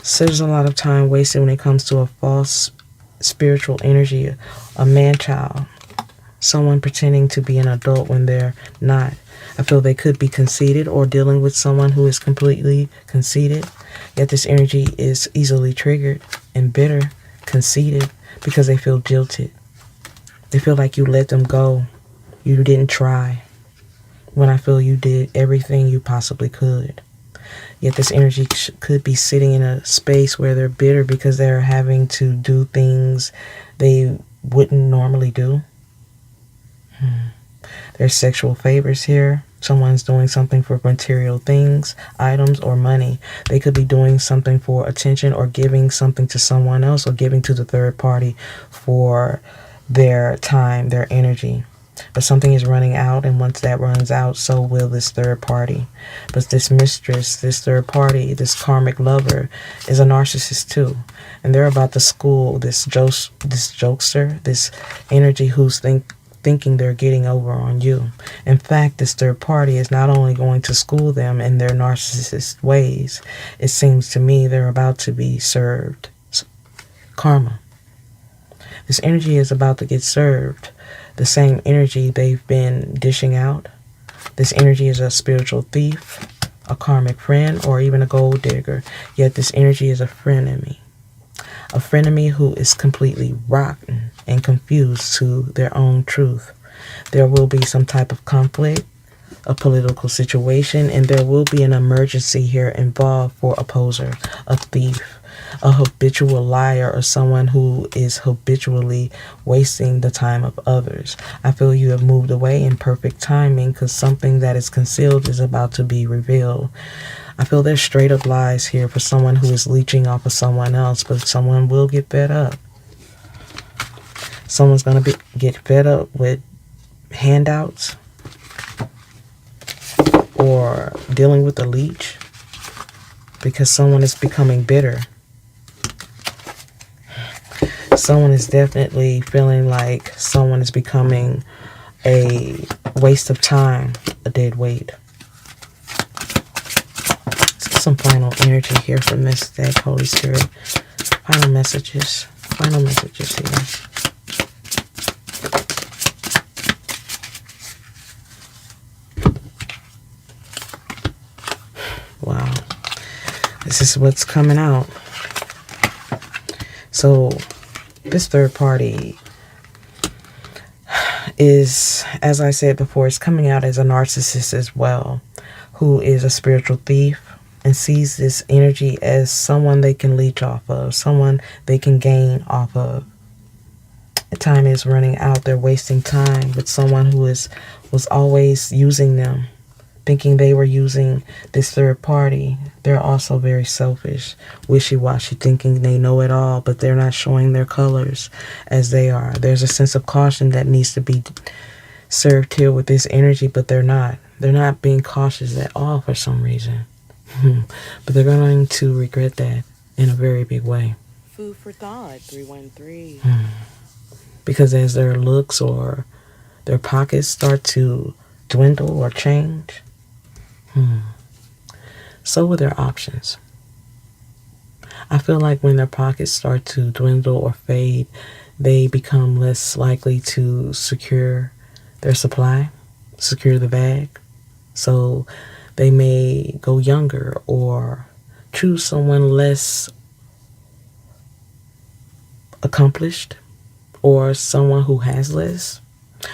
So there's a lot of time wasted when it comes to a false spiritual energy. A man-child. Someone pretending to be an adult when they're not. I feel they could be conceited or dealing with someone who is completely conceited. Yet this energy is easily triggered and bitter, conceited, because they feel jilted. They feel like you let them go. You didn't try. When I feel you did everything you possibly could. Yet this energy could be sitting in a space where they're bitter because they're having to do things they wouldn't normally do. There's sexual favors here. Someone's doing something for material things, items, or money. They could be doing something for attention or giving something to someone else or giving to the third party for their time, their energy. But something is running out, and once that runs out, so will this third party. But this mistress, this third party, this karmic lover is a narcissist too. And they're about to school this jokester, this energy who's thinking they're getting over on you. In fact, this third party is not only going to school them in their narcissist ways, it seems to me they're about to be served karma. This energy is about to get served the same energy they've been dishing out. This energy is a spiritual thief, a karmic friend, or even a gold digger. Yet this energy is a frenemy. A frenemy who is completely rotten and confused to their own truth. There will be some type of conflict, a political situation, and there will be an emergency here involved for opposer, a thief, a habitual liar, or someone who is habitually wasting the time of others. I feel you have moved away in perfect timing because something that is concealed is about to be revealed. I feel there's straight up lies here for someone who is leeching off of someone else, but someone will get fed up. Someone's going to get fed up with handouts or dealing with a leech because someone is becoming bitter. Someone is definitely feeling like someone is becoming a waste of time, a dead weight. Let's get some final energy here from this deck, Holy Spirit. Final messages here. Wow. This is what's coming out. So this third party is, as I said before, is coming out as a narcissist as well, who is a spiritual thief and sees this energy as someone they can leech off of, someone they can gain off of. Time is running out. They're wasting time with someone who was always using them, thinking they were using this third party. They're also very selfish, wishy-washy, thinking they know it all, but they're not showing their colors as they are. There's a sense of caution that needs to be served here with this energy, but they're not. They're not being cautious at all for some reason. But they're going to regret that in a very big way. Food for thought, 313. Because as their looks or their pockets start to dwindle or change, so will their options. I feel like when their pockets start to dwindle or fade, they become less likely to secure their supply, secure the bag. So they may go younger or choose someone less accomplished or someone who has less,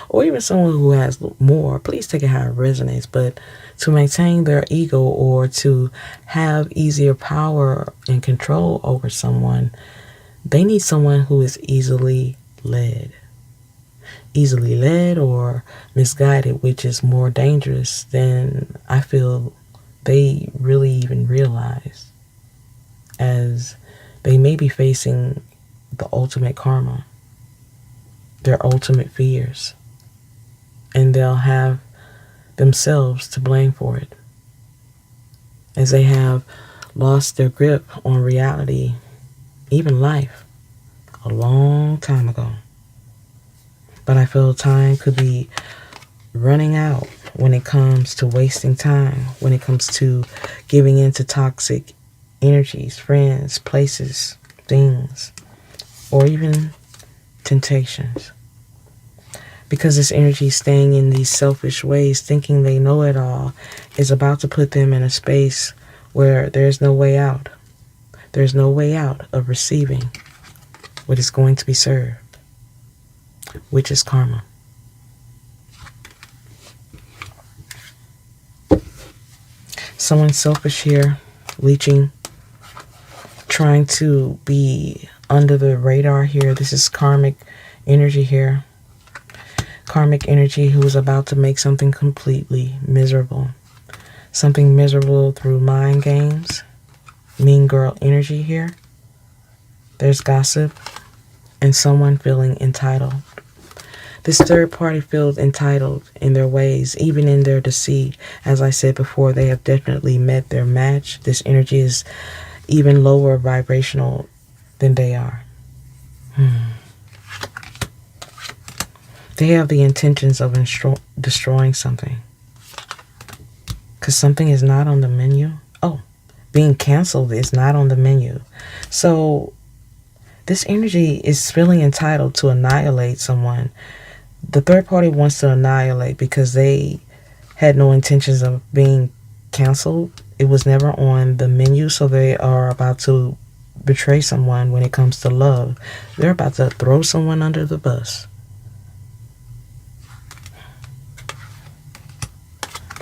or even someone who has more. Please take it how it resonates. But to maintain their ego or to have easier power and control over someone, they need someone who is easily led. Easily led or misguided, which is more dangerous than I feel they really even realize, as they may be facing the ultimate karma, their ultimate fears, and they'll have themselves to blame for it, as they have lost their grip on reality, even life, a long time ago. But I feel time could be running out when it comes to wasting time, when it comes to giving into toxic energies, friends, places, things, or even temptations. Because this energy staying in these selfish ways, thinking they know it all, is about to put them in a space where there's no way out. There's no way out of receiving what is going to be served, which is karma. Someone selfish here, leeching, trying to be under the radar here. This is karmic energy here. karmic energy who is about to make something completely miserable. Something miserable through mind games. Mean girl energy here. There's gossip and someone feeling entitled. This third party feels entitled in their ways, even in their deceit. As I said before, they have definitely met their match. This energy is even lower vibrational than they are. They have the intentions of destroying something. Because something is not on the menu. Oh, being canceled is not on the menu. So this energy is feeling entitled to annihilate someone. The third party wants to annihilate because they had no intentions of being canceled. It was never on the menu, so they are about to betray someone when it comes to love. They're about to throw someone under the bus.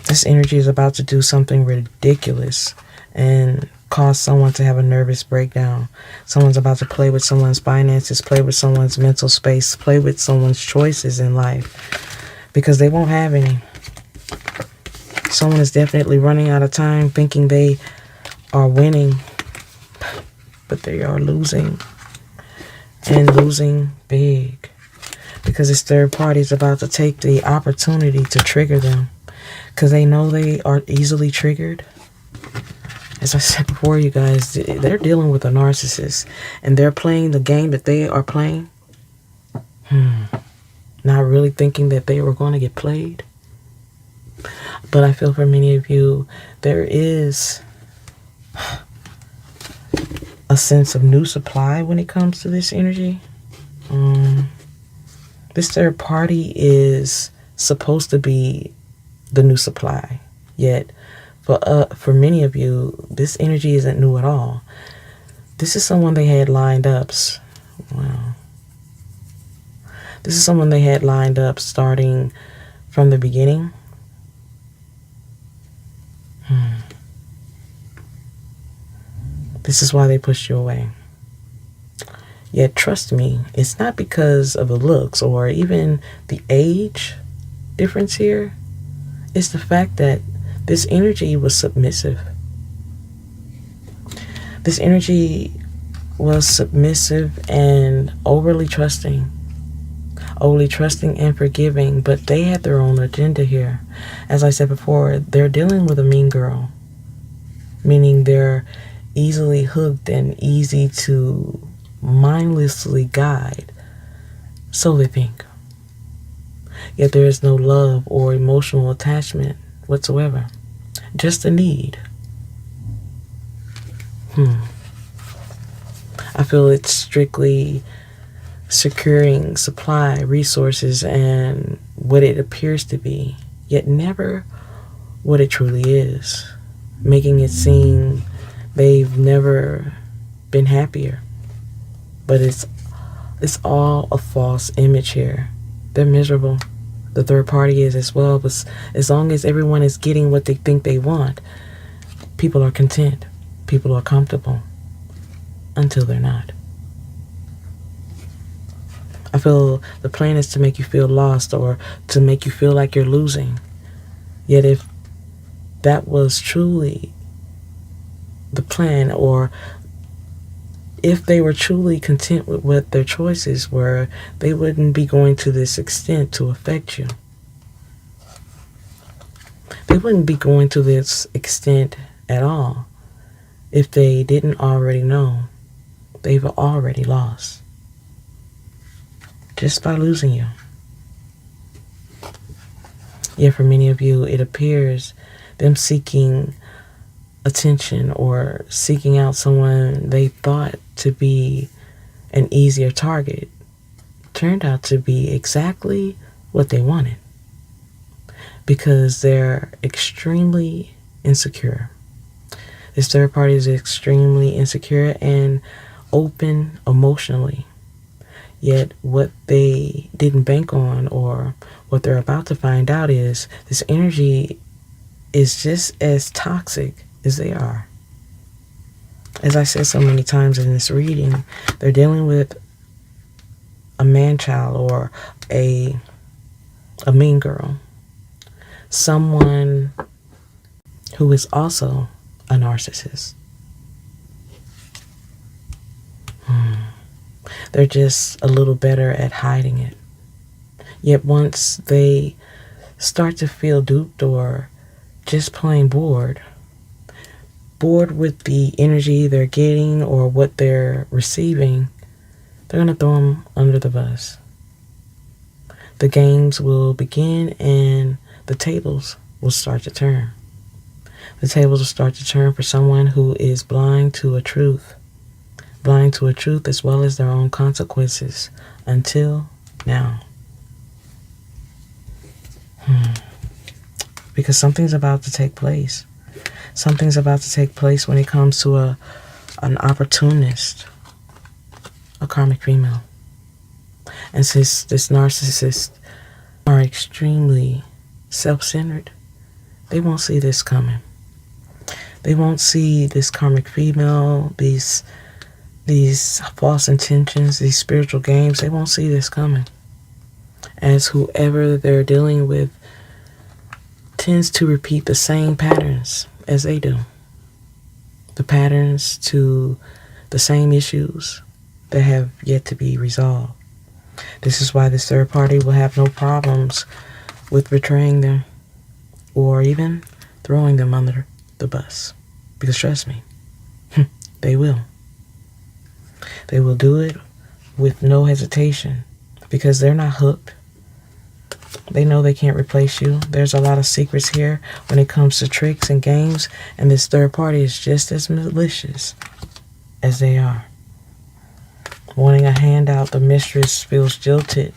This energy is about to do something ridiculous and cause someone to have a nervous breakdown. Someone's about to play with someone's finances, play with someone's mental space, play with someone's choices in life because they won't have any. Someone is definitely running out of time thinking they are winning, but they are losing, and losing big because this third party is about to take the opportunity to trigger them because they know they are easily triggered. As I said before, you guys, they're dealing with a narcissist and they're playing the game that they are playing, not really thinking that they were going to get played. But I feel for many of you, there is a sense of new supply when it comes to this energy. This third party is supposed to be the new supply, yet for many of you, this energy isn't new at all. This is someone they had lined up. Wow. This is someone they had lined up starting from the beginning. This is why they pushed you away. Yet trust me, it's not because of the looks or even the age difference here. It's the fact that this energy was submissive. This energy was submissive and overly trusting and forgiving, but they had their own agenda here. As I said before, they're dealing with a mean girl, meaning they're easily hooked and easy to mindlessly guide, so they think. Yet there is no love or emotional attachment whatsoever, just a need. I feel it's strictly securing supply, resources, and what it appears to be, yet never what it truly is, making it seem they've never been happier. But it's all a false image here. They're miserable. The third party is as well, but as long as everyone is getting what they think they want, people are content. People are comfortable until they're not. I feel the plan is to make you feel lost or to make you feel like you're losing. Yet if that was truly the plan, or if they were truly content with what their choices were, they wouldn't be going to this extent to affect you. They wouldn't be going to this extent at all if they didn't already know they've already lost just by losing you. Yet for many of you, it appears them seeking attention or seeking out someone they thought to be an easier target turned out to be exactly what they wanted, because they're extremely insecure. This third party is extremely insecure and open emotionally. Yet what they didn't bank on, or what they're about to find out, is this energy is just as toxic as they are. As I said so many times in this reading, they're dealing with a man-child or a a mean girl, someone who is also a narcissist. They're just a little better at hiding it. Yet once they start to feel duped or just plain bored with the energy they're getting or what they're receiving, they're going to throw them under the bus. The games will begin and the tables will start to turn. The tables will start to turn for someone who is blind to a truth as well as their own consequences until now. Because something's about to take place. Something's about to take place when it comes to an opportunist, a karmic female. And since this narcissist are extremely self-centered, they won't see this coming. They won't see this karmic female, these false intentions, these spiritual games. They won't see this coming. As whoever they're dealing with tends to repeat the same patterns as they do. The patterns to the same issues that have yet to be resolved. This is why this third party will have no problems with betraying them or even throwing them under the bus. Because trust me, they will. They will do it with no hesitation because they're not hooked. They know they can't replace you. There's a lot of secrets here when it comes to tricks and games, and this third party is just as malicious as they are. Wanting a handout, the mistress feels jilted,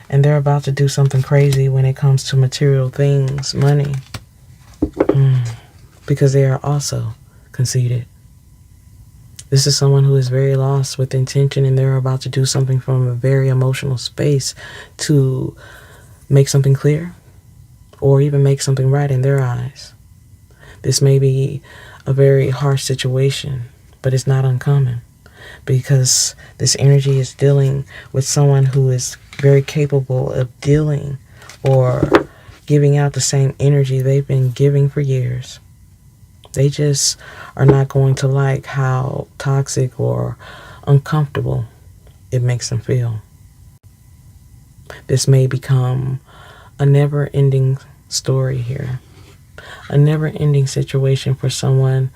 and they're about to do something crazy when it comes to material things, money, because they are also conceited. This is someone who is very lost with intention, and they're about to do something from a very emotional space to make something clear or even make something right in their eyes. This may be a very harsh situation, but it's not uncommon because this energy is dealing with someone who is very capable of dealing or giving out the same energy they've been giving for years. They just are not going to like how toxic or uncomfortable it makes them feel. This may become a never-ending story here. A never-ending situation for someone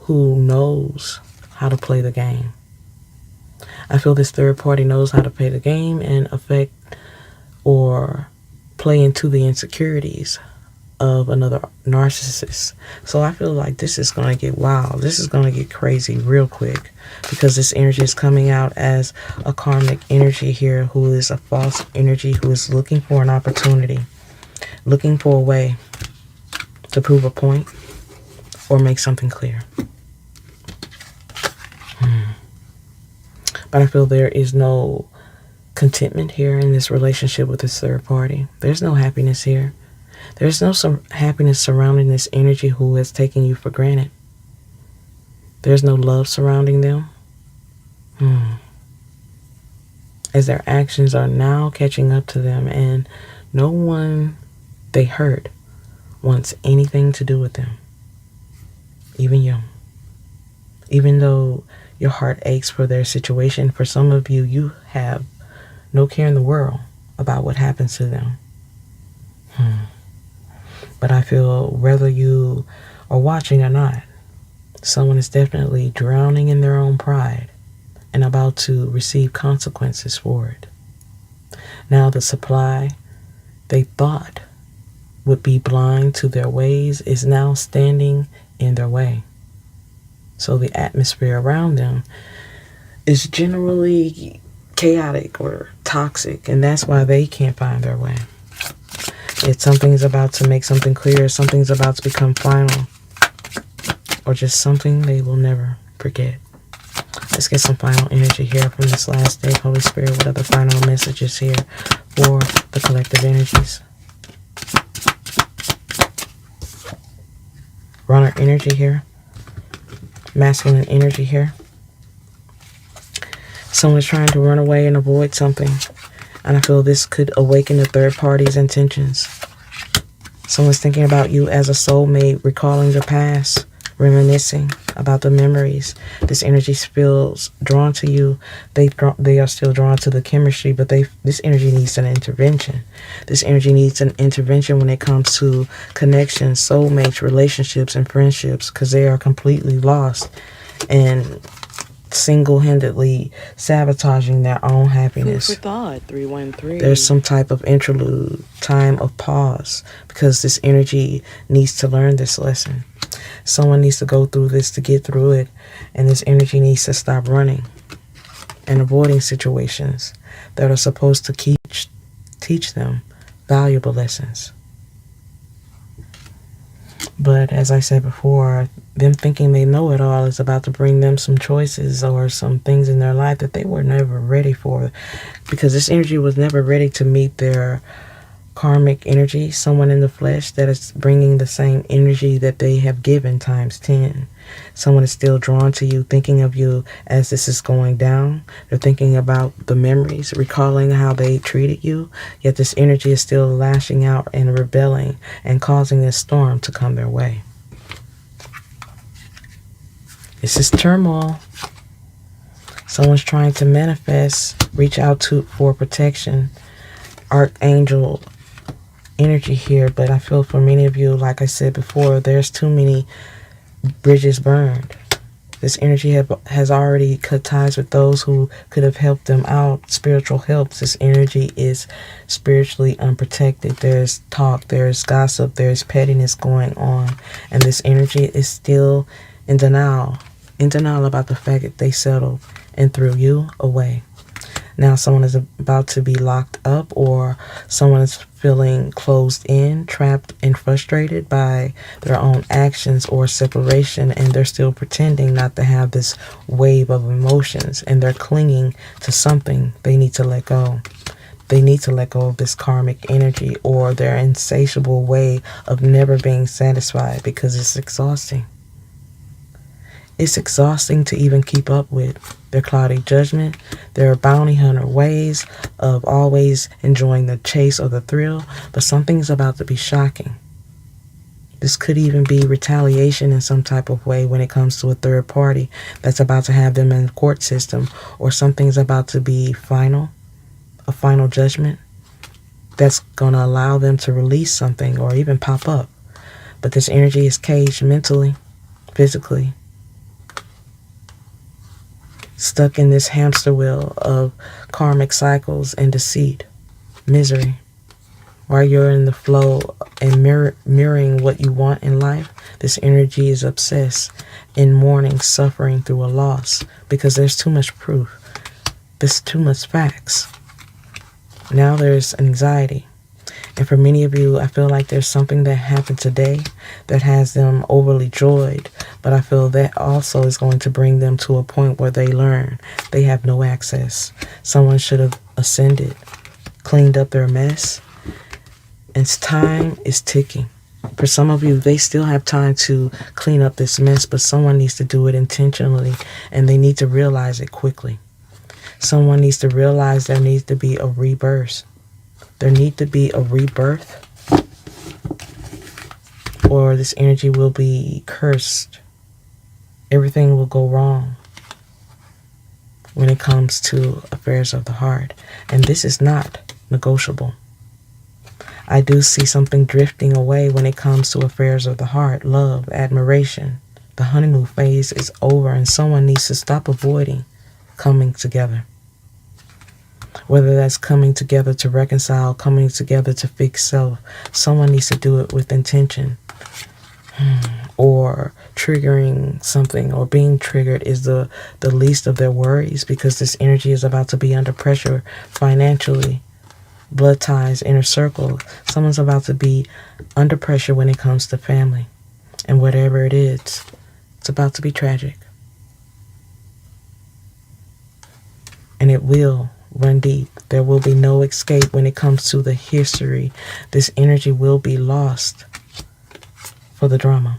who knows how to play the game. I feel this third party knows how to play the game and affect or play into the insecurities of another narcissist. So I feel like this is going to get wild. This is going to get crazy real quick because this energy is coming out as a karmic energy here who is a false energy who is looking for an opportunity, looking for a way to prove a point or make something clear. But I feel there is no contentment here in this relationship with this third party. There's no happiness here. There's no happiness surrounding this energy who has taken you for granted. There's no love surrounding them. As their actions are now catching up to them and no one they hurt wants anything to do with them. Even you. Even though your heart aches for their situation, for some of you, you have no care in the world about what happens to them. But I feel whether you are watching or not, someone is definitely drowning in their own pride and about to receive consequences for it. Now the supply they thought would be blind to their ways is now standing in their way. So the atmosphere around them is generally chaotic or toxic, and that's why they can't find their way. If something's about to make something clear, something's about to become final, or just something they will never forget. Let's get some final energy here from this last day. Holy Spirit, what are the final messages here for the collective energies? Runner energy here. Masculine energy here. Someone is trying to run away and avoid something. And I feel this could awaken the third party's intentions. Someone's thinking about you as a soulmate, recalling the past, reminiscing about the memories. This energy feels drawn to you. They are still drawn to the chemistry, but this energy needs an intervention. This energy needs an intervention when it comes to connections, soulmates, relationships, and friendships, because they are completely lost and single-handedly sabotaging their own happiness. Food for thought, 313. There's some type of interlude, time of pause, because this energy needs to learn this lesson. Someone needs to go through this to get through it, and this energy needs to stop running and avoiding situations that are supposed to teach them valuable lessons. But as I said before, them thinking they know it all is about to bring them some choices or some things in their life that they were never ready for, because this energy was never ready to meet their karmic energy, someone in the flesh that is bringing the same energy that they have given times 10. Someone is still drawn to you, thinking of you as this is going down. They're thinking about the memories, recalling how they treated you, yet this energy is still lashing out and rebelling and causing this storm to come their way. This is turmoil. Someone's trying to manifest, reach out for protection. Archangel energy here, but I feel for many of you, like I said before, there's too many bridges burned. This energy has already cut ties with those who could have helped them out. Spiritual help. This energy is spiritually unprotected. There's talk, there's gossip, there's pettiness going on, and this energy is still in denial about the fact that they settled and threw you away. Now someone is about to be locked up, or someone is feeling closed in, trapped, and frustrated by their own actions or separation, and they're still pretending not to have this wave of emotions, and they're clinging to something they need to let go. They need to let go of this karmic energy or their insatiable way of never being satisfied, because it's exhausting. It's exhausting to even keep up with their cloudy judgment, their bounty hunter ways of always enjoying the chase or the thrill, but something's about to be shocking. This could even be retaliation in some type of way when it comes to a third party that's about to have them in the court system, or something's about to be final, a final judgment that's going to allow them to release something or even pop up. But this energy is caged mentally, physically, stuck in this hamster wheel of karmic cycles and deceit, misery. While you're in the flow and mirroring what you want in life, this energy is obsessed in mourning, suffering through a loss, because there's too much proof. There's too much facts. Now there's anxiety. And for many of you, I feel like there's something that happened today that has them overly joyed, but I feel that also is going to bring them to a point where they learn they have no access. Someone should have ascended, cleaned up their mess, and time is ticking. For some of you, they still have time to clean up this mess, but someone needs to do it intentionally, and they need to realize it quickly. Someone needs to realize there needs to be a rebirth. There needs to be a rebirth, or this energy will be cursed. Everything will go wrong when it comes to affairs of the heart. And this is not negotiable. I do see something drifting away when it comes to affairs of the heart, love, admiration. The honeymoon phase is over, and someone needs to stop avoiding coming together. Whether that's coming together to reconcile, coming together to fix self, someone needs to do it with intention. Or triggering something, or being triggered is the least of their worries, because this energy is about to be under pressure financially, blood ties, inner circle. Someone's about to be under pressure when it comes to family. And whatever it is, it's about to be tragic. And it will run deep. There will be no escape when it comes to the history. This energy will be lost for the drama.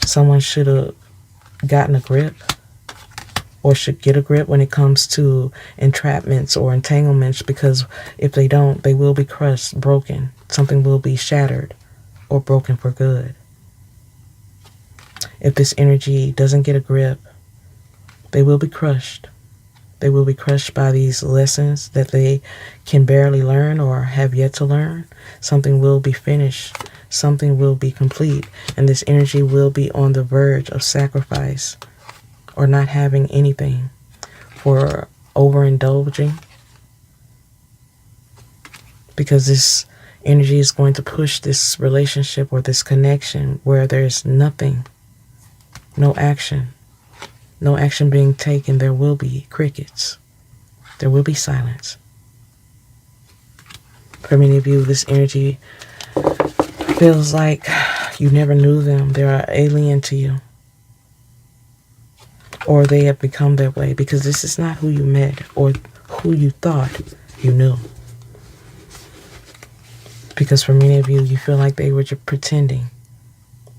Someone should have gotten a grip or should get a grip when it comes to entrapments or entanglements, because if they don't, they will be crushed, broken. Something will be shattered or broken for good. If this energy doesn't get a grip, they will be crushed. They will be crushed by these lessons that they can barely learn or have yet to learn. Something will be finished. Something will be complete. And this energy will be on the verge of sacrifice or not having anything, for overindulging. Because this energy is going to push this relationship or this connection where there's nothing, no action. No action being taken, there will be crickets. There will be silence. For many of you, this energy feels like you never knew them. They are alien to you. Or they have become that way because this is not who you met or who you thought you knew. Because for many of you, you feel like they were just pretending.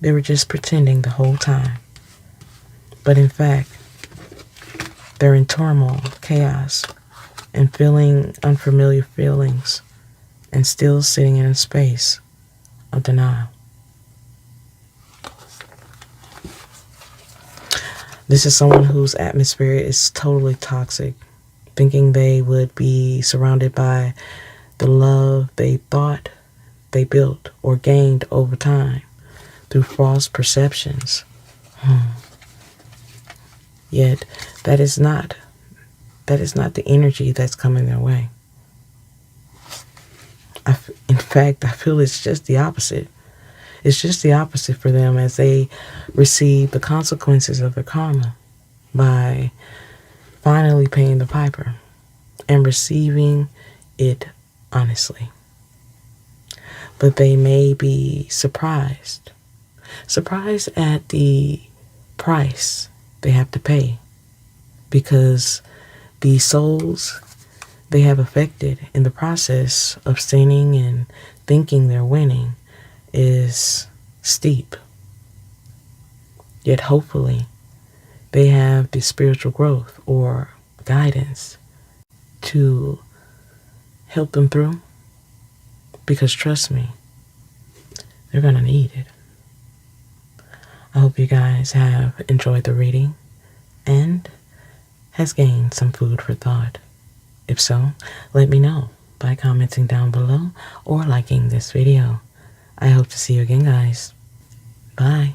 They were just pretending the whole time. But in fact, they're in turmoil, chaos, and feeling unfamiliar feelings, and still sitting in a space of denial. This is someone whose atmosphere is totally toxic, thinking they would be surrounded by the love they thought they built or gained over time through false perceptions. Yet that is not the energy that's coming their way. In fact, I feel it's just the opposite. It's just the opposite for them as they receive the consequences of their karma by finally paying the piper and receiving it honestly. But they may be surprised at the price they have to pay, because the souls they have affected in the process of sinning and thinking they're winning is steep. Yet hopefully they have the spiritual growth or guidance to help them through, because trust me, they're going to need it. I hope you guys have enjoyed the reading and has gained some food for thought. If so, let me know by commenting down below or liking this video. I hope to see you again, guys. Bye.